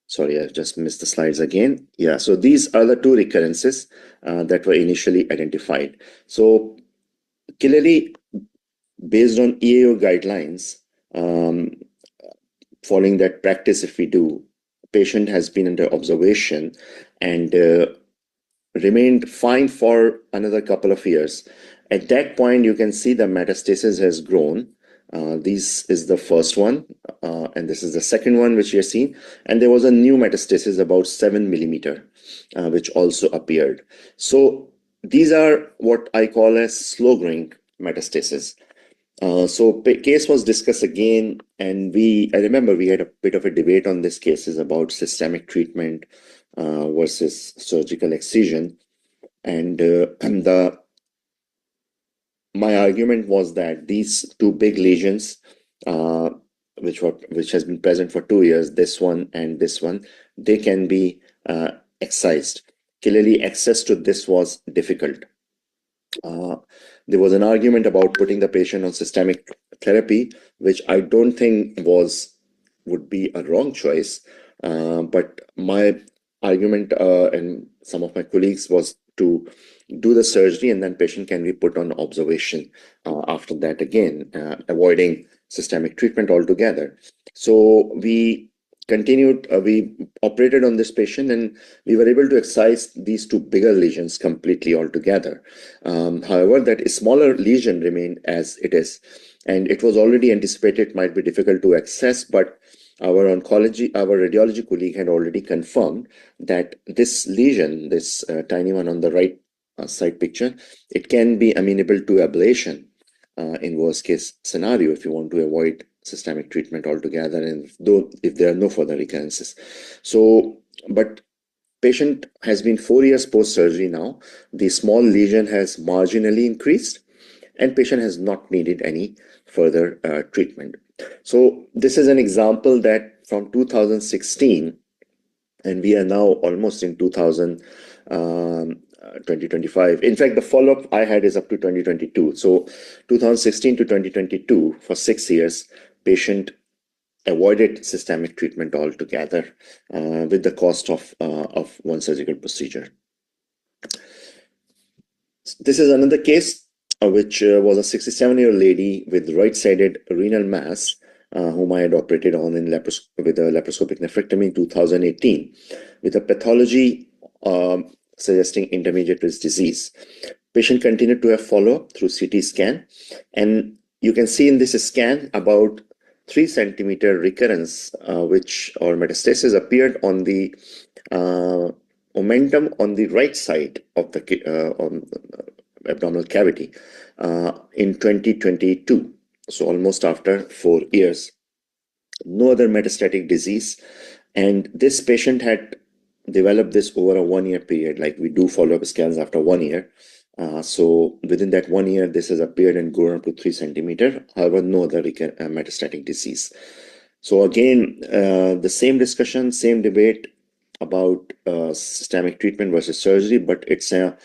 Sorry, I just missed the slides again. Yeah, so these are the 2 recurrences that were initially identified. So clearly, based on EAO guidelines, following that practice, if we do, patient has been under observation and remained fine for another couple of years. At that point, you can see the metastasis has grown. This is the first one, and this is the second one which you have seen. And there was a new metastasis about 7 millimeter, which also appeared. So these are what I call as slow-growing metastasis. So case was discussed again, and I remember we had a bit of a debate on this cases about systemic treatment versus surgical excision. And my argument was that these 2 big lesions, which has been present for 2 years, this one and this one, they can be excised. Clearly, access to this was difficult. There was an argument about putting the patient on systemic therapy, which I don't think would be a wrong choice. But my argument and some of my colleagues was to do the surgery, and then patient can be put on observation after that again, avoiding systemic treatment altogether. So we continued, we operated on this patient, and we were able to excise these two bigger lesions completely altogether. However, that smaller lesion remained as it is, and it was already anticipated might be difficult to access, but our radiology colleague had already confirmed that this lesion, this tiny one on the right side picture, it can be amenable to ablation in worst case scenario if you want to avoid systemic treatment altogether, and if there are no further recurrences. So, but patient has been 4 years post surgery now. The small lesion has marginally increased, and patient has not needed any further treatment. So this is an example that from 2016, and we are now almost in 2025. In fact, the follow-up I had is up to 2022. So 2016 to 2022, for 6 years, patient avoided systemic treatment altogether with the cost of one surgical procedure. This is another case which was a 67-year-old lady with right-sided renal mass whom I had operated on with a laparoscopic nephrectomy in 2018 with a pathology suggesting intermediate risk disease. Patient continued to have follow-up through CT scan, and you can see in this scan about 3 centimeter recurrence or metastasis appeared on the omentum on the right side of the abdominal cavity in 2022, so almost after 4 years. No other metastatic disease, and this patient had developed this over a 1 year period. Like, we do follow-up scans after 1 year. So within that 1 year, this has appeared and grown up to 3 centimeter. However, no other metastatic disease. So again, the same discussion, same debate about systemic treatment versus surgery, but it's a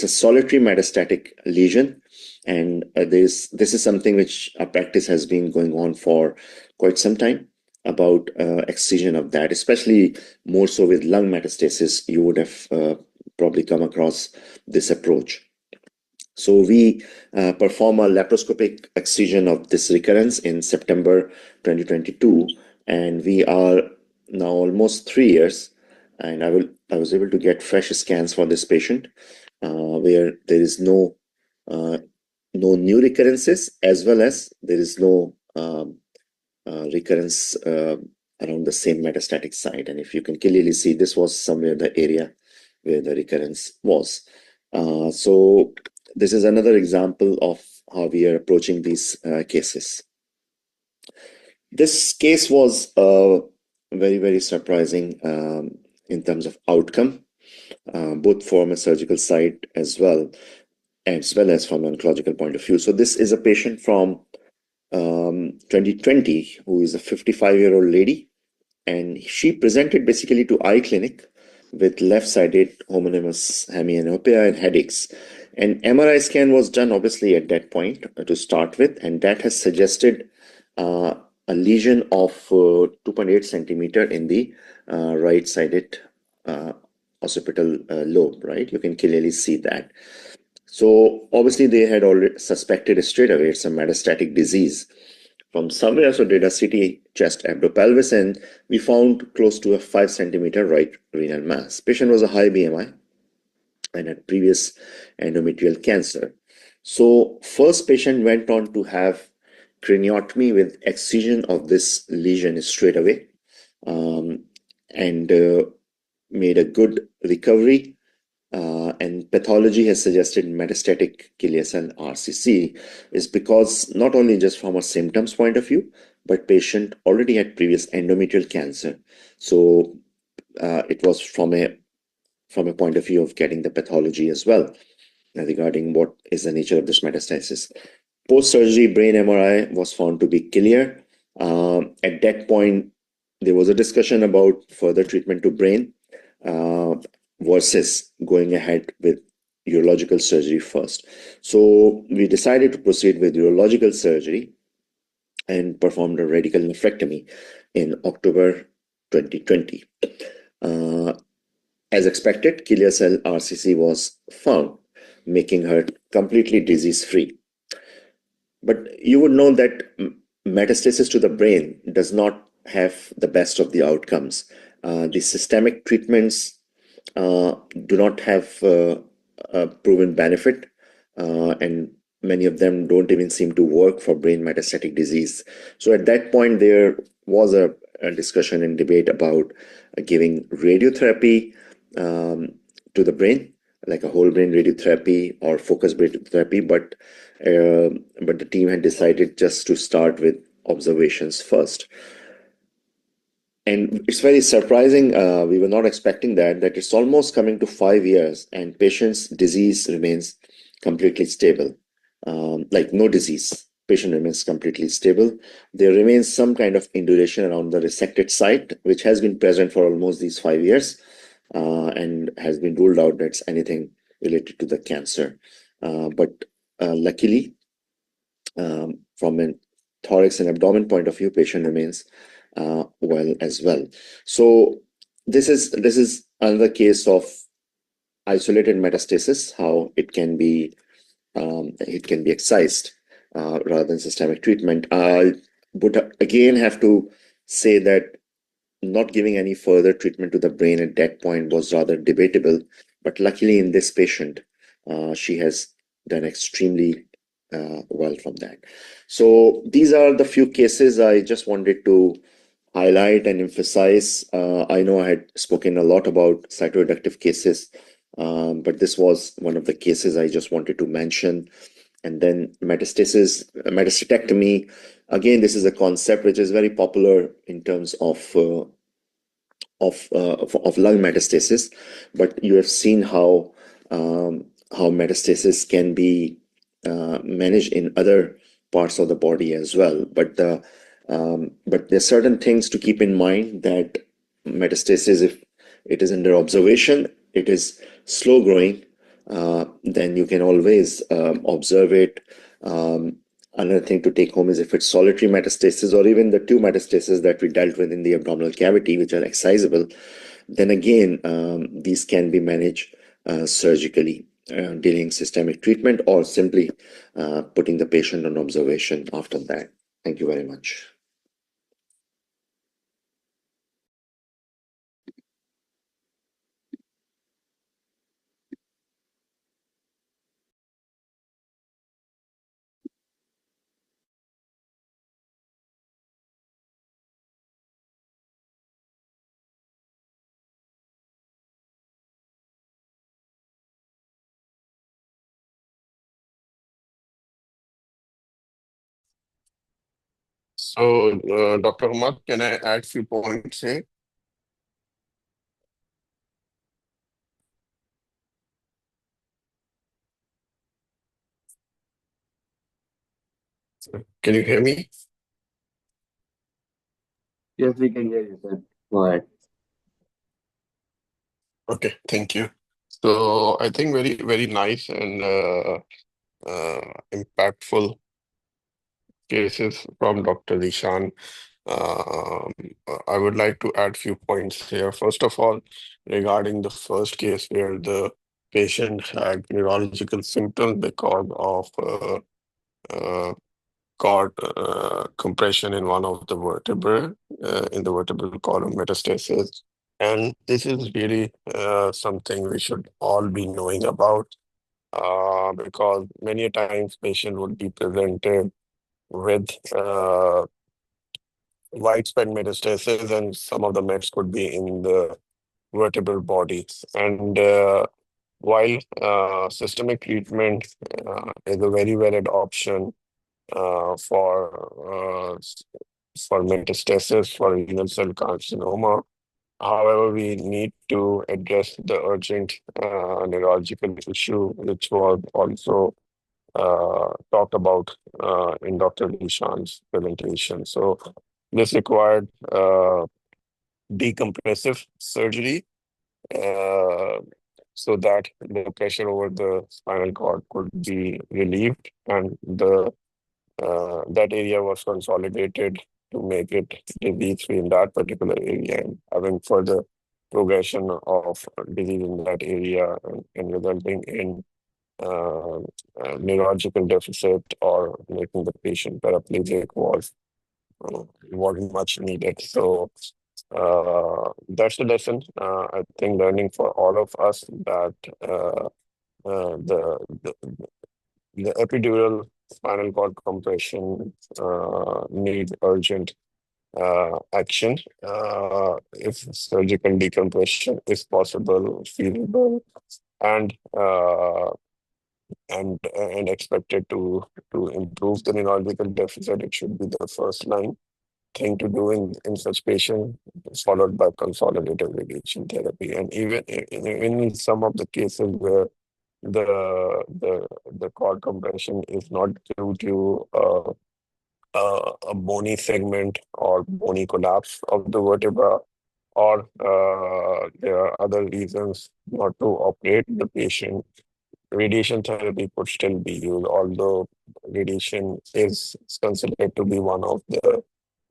solitary metastatic lesion, and this is something which our practice has been going on for quite some time, about excision of that, especially more so with lung metastasis. You would have probably come across this approach. So we perform a laparoscopic excision of this recurrence in September 2022, and we are now almost 3 years, and I was able to get fresh scans for this patient where there is no new recurrences, as well as there is no recurrence around the same metastatic site. And if you can clearly see, this was somewhere the area where the recurrence was. So this is another example of how we are approaching these cases. This case was very, very surprising in terms of outcome, both from a surgical site as well as from an oncological point of view. So this is a patient from 2020 who is a 55-year-old lady, and she presented basically to eye clinic with left-sided homonymous hemianopia and headaches. An MRI scan was done obviously at that point to start with, and that has suggested a lesion of 2.8 centimeter in the right-sided occipital lobe, right? You can clearly see that. So obviously they had already suspected straight away it's a metastatic disease from somewhere. So did a CT chest abdo-pelvis, and we found close to a 5 centimeter right renal mass. Patient was a high BMI and had previous endometrial cancer. So first patient went on to have craniotomy with excision of this lesion straight away, and made a good recovery. And pathology has suggested metastatic ciliary cell RCC is because not only just from a symptoms point of view, but patient already had previous endometrial cancer. So it was from a point of view of getting the pathology as well regarding what is the nature of this metastasis. Post-surgery brain MRI was found to be clear. At that point, there was a discussion about further treatment to brain versus going ahead with urological surgery first. So we decided to proceed with urological surgery and performed a radical nephrectomy in October 2020. As expected, clear cell RCC was found, making her completely disease-free. But you would know that metastasis to the brain does not have the best of the outcomes. The systemic treatments do not have a proven benefit, and many of them don't even seem to work for brain metastatic disease. So at that point, there was a discussion and debate about giving radiotherapy to the brain, like a whole brain radiotherapy or focused radiotherapy, but the team had decided just to start with observations first. And it's very surprising. We were not expecting that it's almost coming to 5 years and patient's disease remains completely stable. Like no disease, patient remains completely stable. There remains some kind of induration around the resected site, which has been present for almost these 5 years, and has been ruled out that's anything related to the cancer. But luckily, from a thorax and abdomen point of view, patient remains well as well. So this is another case of isolated metastasis, how it can be excised rather than systemic treatment. I would again have to say that not giving any further treatment to the brain at that point was rather debatable, but luckily in this patient, she has done extremely well from that. So these are the few cases I just wanted to highlight and emphasize. I know I had spoken a lot about cytoreductive cases, but this was one of the cases I just wanted to mention. And then metastatectomy. Again, this is a concept which is very popular in terms of lung metastasis, but you have seen how metastasis can be managed in other parts of the body as well. But there's certain things to keep in mind that metastasis, if it is under observation, it is slow growing, then you can always observe it. Another thing to take home is if it's solitary metastasis or even the two metastases that we dealt with in the abdominal cavity, which are excisable, then again, these can be managed surgically, dealing systemic treatment or simply putting the patient on observation after that. Thank you very much. So, Dr. Ahmad, can I add few points here? Can you hear me? Yes, we can hear you, sir. Go ahead. Okay, thank you. So, I think very, very nice and impactful cases from Dr. Zishan. Um, I would like to add few points here. First of all, regarding the first case where the patient had neurological symptoms because of cord compression in one of the vertebrae, in the vertebral column metastasis. And this is really something we should all be knowing about, because many a times patient would be presented with widespread metastasis, and some of the mets could be in the vertebral body. And while systemic treatment is a very valid option for metastasis for renal cell carcinoma, however, we need to address the urgent neurological issue, which was also talked about in Dr. Nishan's presentation. So this required decompressive surgery so that the pressure over the spinal cord could be relieved, and that area was consolidated to make it disease-free in that particular area. And having further progression of disease in that area and resulting in neurological deficit or making the patient paraplegic was much needed. So that's the lesson. I think learning for all of us that the the epidural spinal cord compression needs urgent action. If surgical decompression is possible, feasible, and and expected to improve the neurological deficit, it should be the first line thing to do in such patient, followed by consolidated radiation therapy. And even in some of the cases where the cord compression is not due to a bony segment or bony collapse of the vertebra, or there are other reasons not to operate the patient, radiation therapy could still be used, although radiation is considered to be one of the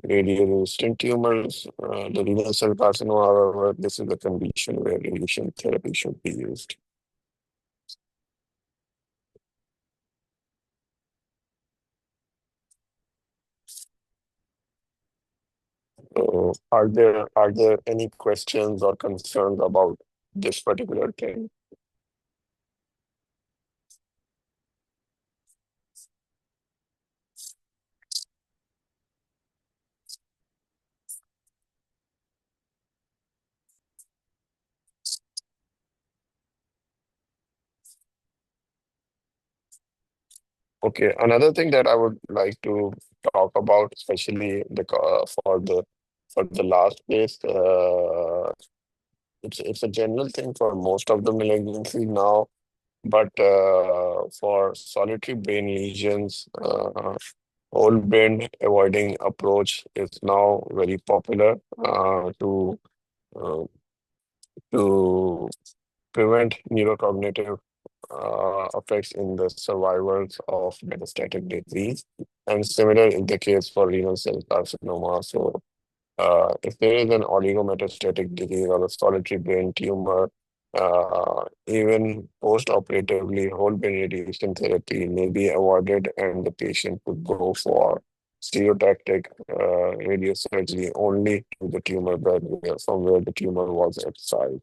radioresistant tumors. The renal cell carcinoma, however, this is a condition where radiation therapy should be used. So are there any questions or concerns about this particular thing? Okay, another thing that I would like to talk about, especially for the last case, it's a general thing for most of the malignancies now, but for solitary brain lesions, whole brain avoiding approach is now very popular uh, to prevent neurocognitive effects in the survivors of metastatic disease, and similar in the case for renal cell carcinoma. So, if there is an oligometastatic disease or a solitary brain tumor, even post-operatively, whole brain radiation therapy may be avoided, and the patient could go for stereotactic radiosurgery only to the tumor bed from where the tumor was excised.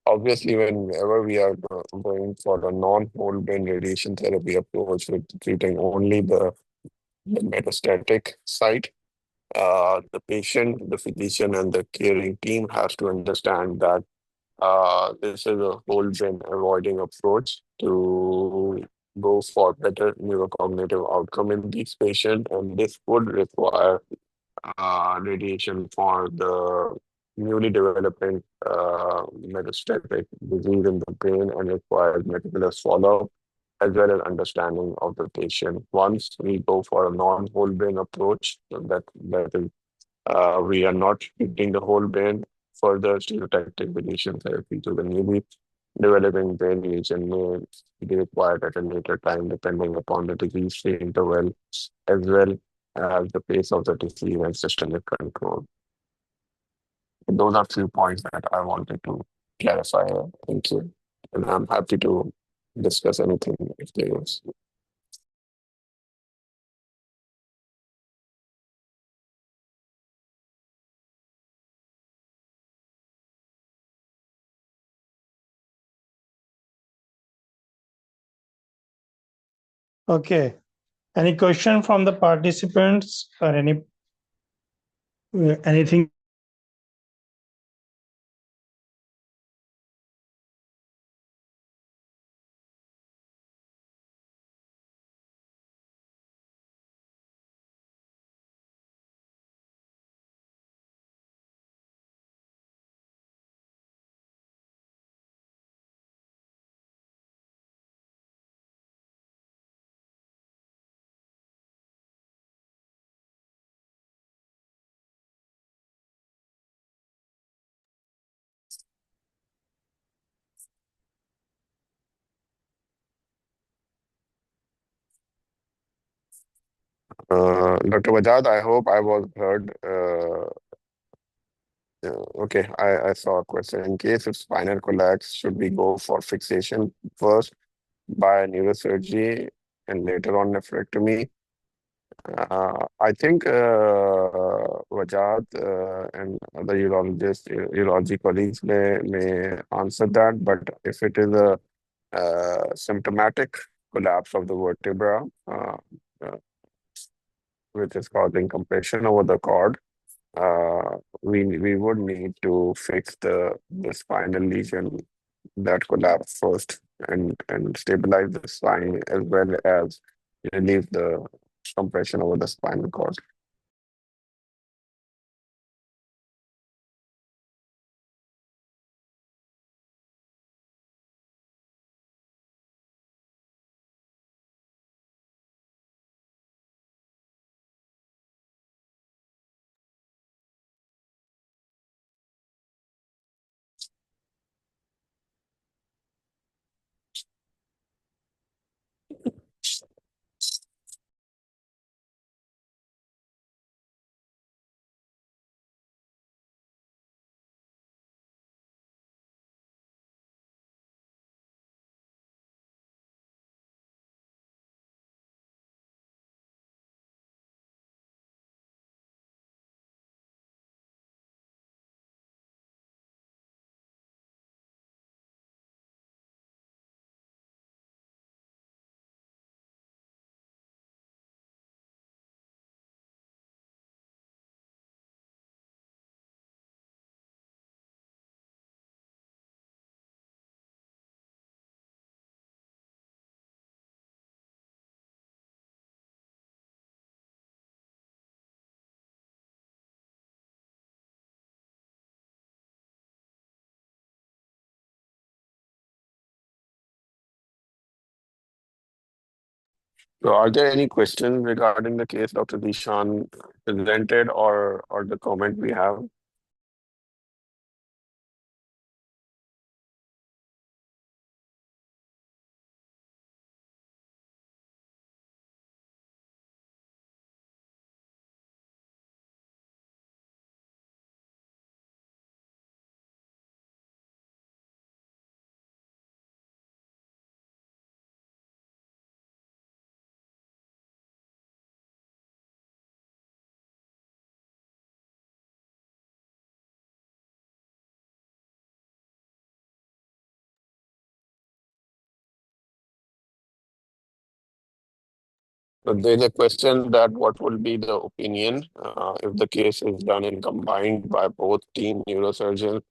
Obviously, whenever we are going for a non-whole brain radiation therapy approach with treating only the metastatic site, the patient, the physician, and the caring team has to understand that this is a whole brain avoiding approach to go for better neurocognitive outcome in these patients, and this would require radiation for the newly developing metastatic disease in the brain and requires meticulous follow-up as well as understanding of the patient. Once we go for a non-whole brain approach, so that is we are not treating the whole brain. Further stereotactic radiation therapy to the newly developing brain region may be required at a later time, depending upon the disease free interval as well as the pace of the disease and systemic control. Those are few points that I wanted to clarify here. Thank you. And I'm happy to discuss anything if there is. Okay. Any question from the participants or anything? Dr. Bajad, I hope I was heard. Okay, I saw a question. In case of spinal collapse, should we go for fixation first by neurosurgery and later on nephrectomy? I think Vajat and other urology colleagues may answer that, but if it is a symptomatic collapse of the vertebra, uh, which is causing compression over the cord, we would need to fix the spinal lesion that collapsed first and stabilize the spine as well as relieve the compression over the spinal cord. So are there any questions regarding the case Dr. Dishan presented or the comment we have? So there's a question that what will be the opinion if the case is done and combined by both team neurosurgeon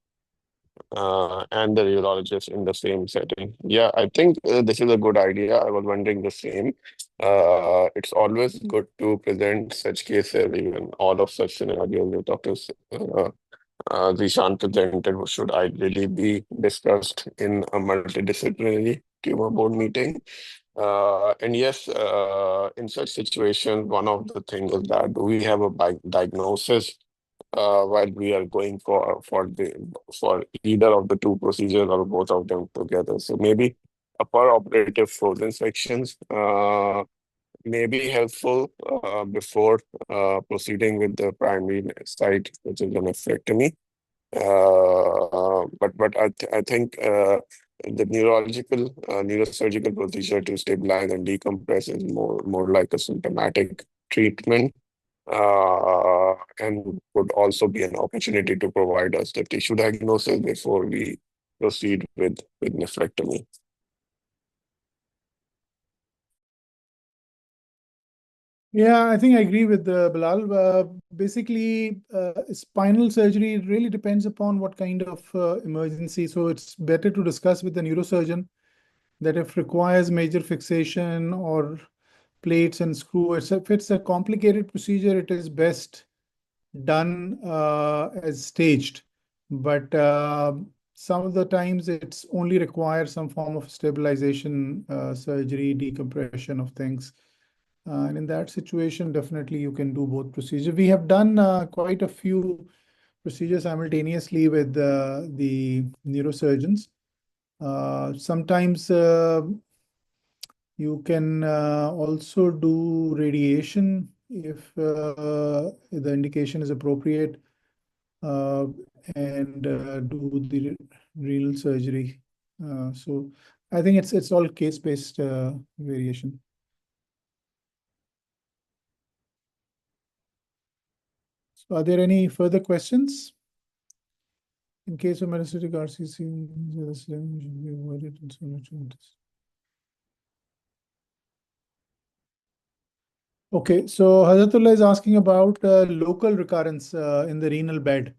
and the urologist in the same setting? Yeah, I think this is a good idea. I was wondering the same. It's always good to present such cases, even all of such scenarios with doctors. Zishan presented should ideally be discussed in a multidisciplinary tumor board meeting. And yes, in such situations, one of the things is that we have a diagnosis while we are going for either of the two procedures or both of them together. So maybe a per-operative frozen sections may be helpful before proceeding with the primary site, which is an nephrectomy. But I think the neurosurgical procedure to stabilize and decompress is more like a symptomatic treatment, and would also be an opportunity to provide us the tissue diagnosis before we proceed with nephrectomy. Yeah, I think I agree with Bilal. Basically, spinal surgery really depends upon what kind of emergency. So it's better to discuss with the neurosurgeon that if requires major fixation or plates and screw, if it's a complicated procedure, it is best done as staged. But some of the times it's only requires some form of stabilization surgery, decompression of things. And in that situation, definitely you can do both procedures. We have done quite a few procedures simultaneously with the neurosurgeons. Sometimes you can also do radiation if the indication is appropriate. and do the renal surgery. So I think it's all case-based variation. So are there any further questions? In case of metastatic RCC, the stem should be avoided in so much of this. Okay, so Hazratullah is asking about local recurrence in the renal bed.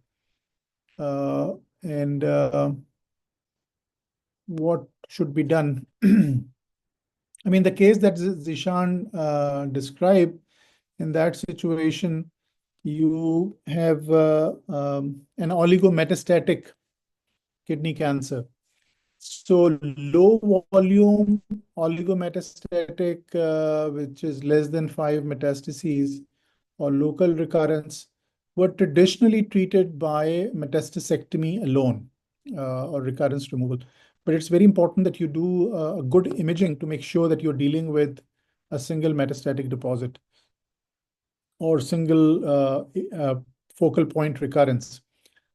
And what should be done? I mean, the case that Zishan described, in that situation, you have an oligometastatic kidney cancer. So low volume oligometastatic, which is less than 5 metastases, or local recurrence, were traditionally treated by metastasectomy alone, or recurrence removal. But it's very important that you do a good imaging to make sure that you're dealing with a single metastatic deposit or single focal point recurrence.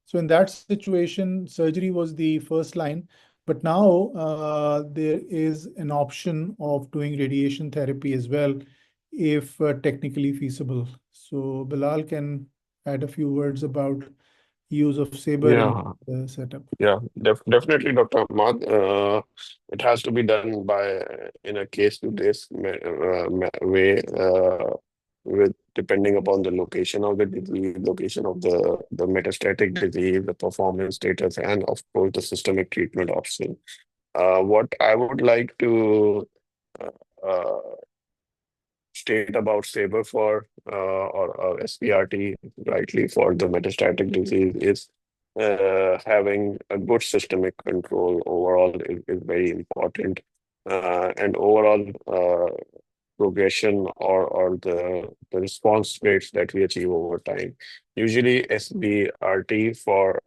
So in that situation, surgery was the first line. But now there is an option of doing radiation therapy as well, if technically feasible. So Bilal can add a few words about use of Sabre in Yeah, the setup. yeah, definitely, Dr. Ahmad. It has to be done by in a case to case way, with depending upon the location of the disease, location of the metastatic disease, the performance status, and of course the systemic treatment option. What I would like to uh, uh, state about SABR for or SPRT, rightly, for the metastatic disease is having a good systemic control overall is very important. And overall progression or the response rates that we achieve over time. Usually SBRT for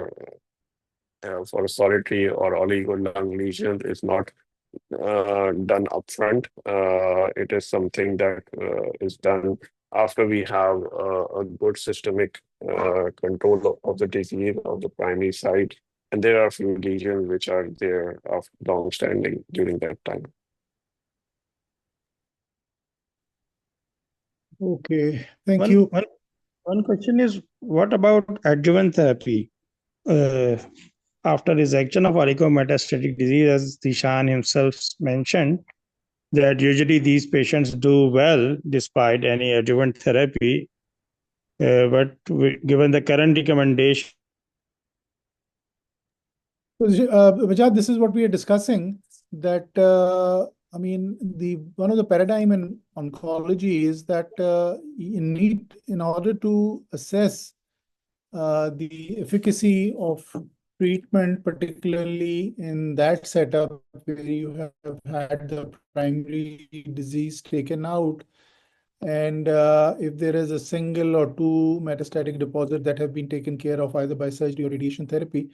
solitary or oligo lung lesions is not done upfront. It is something that is done after we have a good systemic control of the disease of the primary site. And there are a few lesions which are there of long standing during that time. Okay, thank you. One question is, what about adjuvant therapy? After resection of oligometastatic disease, as Dishan himself mentioned, that usually these patients do well despite any adjuvant therapy. But given the current recommendation, Vijay, this is what we are discussing, that I mean, the one of the paradigm in oncology is that in order to assess the efficacy of treatment, particularly in that setup where you have had the primary disease taken out, and if there is a single or two metastatic deposits that have been taken care of either by surgery or radiation therapy,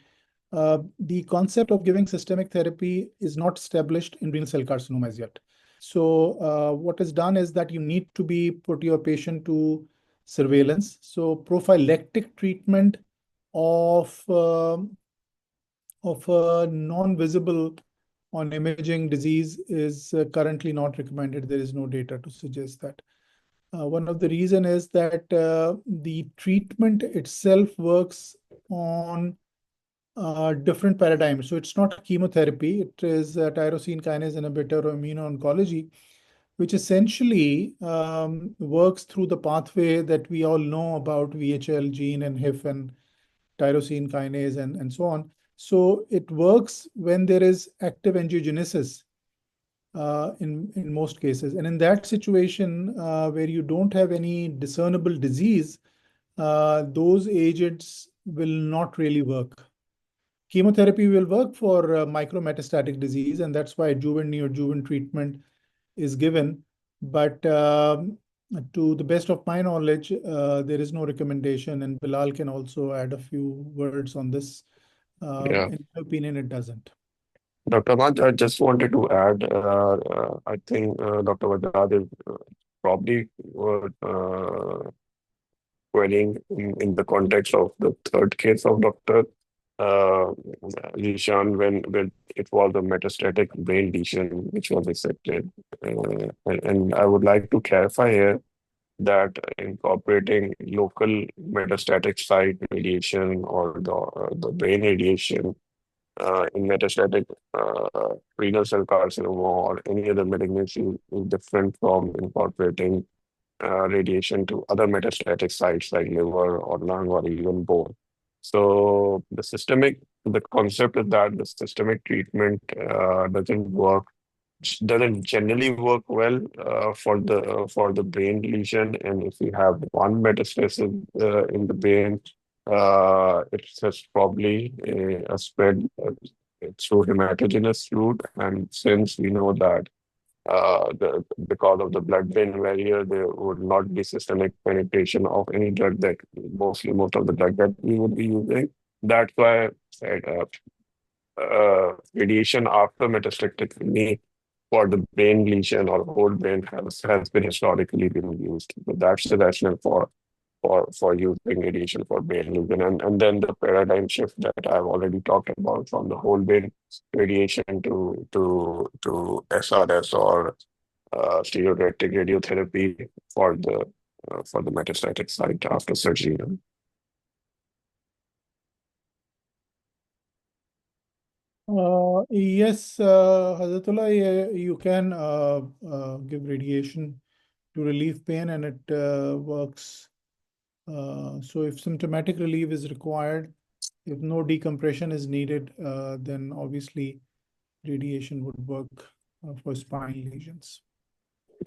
the concept of giving systemic therapy is not established in renal cell carcinoma as yet. So what is done is that you need to put your patient to surveillance. So prophylactic treatment of non-visible on imaging disease is currently not recommended. There is no data to suggest that. One of the reason is that the treatment itself works on different paradigms. So it's not chemotherapy. It is tyrosine kinase inhibitor or immuno-oncology, which essentially works through the pathway that we all know about VHL gene and HIF and tyrosine kinase and so on. So it works when there is active angiogenesis in most cases. And in that situation where you don't have any discernible disease, those agents will not really work. Chemotherapy will work for micrometastatic disease, and that's why adjuvant neoadjuvant treatment is given. But to the best of my knowledge, there is no recommendation, and Bilal can also add a few words on this. Yeah. In my opinion, it doesn't. Dr. Ahmad, I just wanted to add, I think Dr. Wajad is probably querying in the context of the third case of Dr. Zishan, when it was a metastatic brain lesion which was accepted. And I would like to clarify here that incorporating local metastatic site radiation or the brain radiation in metastatic renal cell carcinoma or any other malignancy is different from incorporating radiation to other metastatic sites like liver or lung or even bone. So the concept is that the systemic treatment doesn't generally work well for the brain lesion, and if you have one metastasis in the brain, it's just probably a spread through hematogenous route, and since we know that because of the blood-brain barrier, there would not be systemic penetration of any drug that most of the drug that we would be using. That's why radiation after metastatic for the brain lesion or whole brain has been historically been used. So that's the rationale for using radiation for brain lesion. And then the paradigm shift that I've already talked about from the whole brain radiation to SRS or stereotactic radiotherapy for the metastatic site after surgery. Yes, Hazratullah, you can give radiation to relieve pain, and it works. So if symptomatic relief is required, if no decompression is needed, then obviously radiation would work for spine lesions.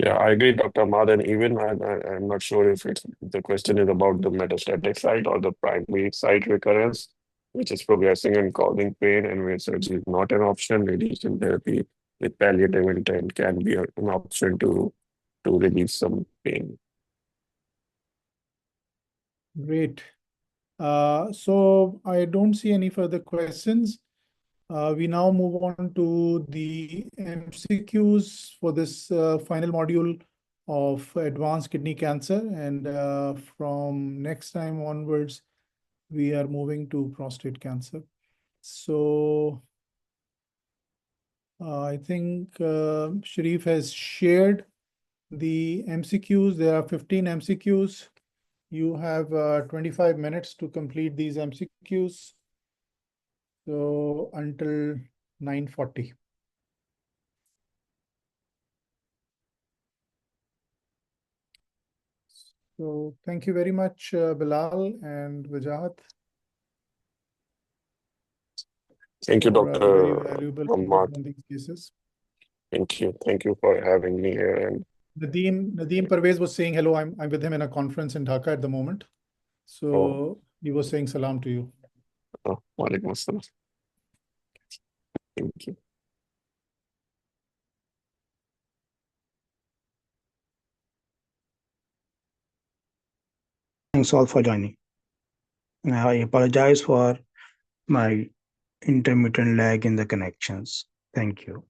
Yeah, I agree, Dr. Ahmad. And even I'm not sure if the question is about the metastatic site or the primary site recurrence, which is progressing and causing pain, and where surgery is not an option. Radiation therapy with palliative intent can be an option to relieve some pain. Great. So I don't see any further questions. We now move on to the MCQs for this final module of advanced kidney cancer. And from next time onwards, we are moving to prostate cancer. So I think Sharif has shared the MCQs. There are 15 MCQs. You have 25 minutes to complete these MCQs. So until 9:40. So thank you very much, Bilal and Wajahat. Thank you, for very Dr. valuable Ahmad. input on these cases. Thank you. Thank you for having me here. And Nadeem Parvez was saying hello. I'm with him in a conference in Dhaka at the moment. So he was saying salam to you. Walaikum assalam. Thank you. Thanks all for joining. And I apologize for my intermittent lag in the connections. Thank you.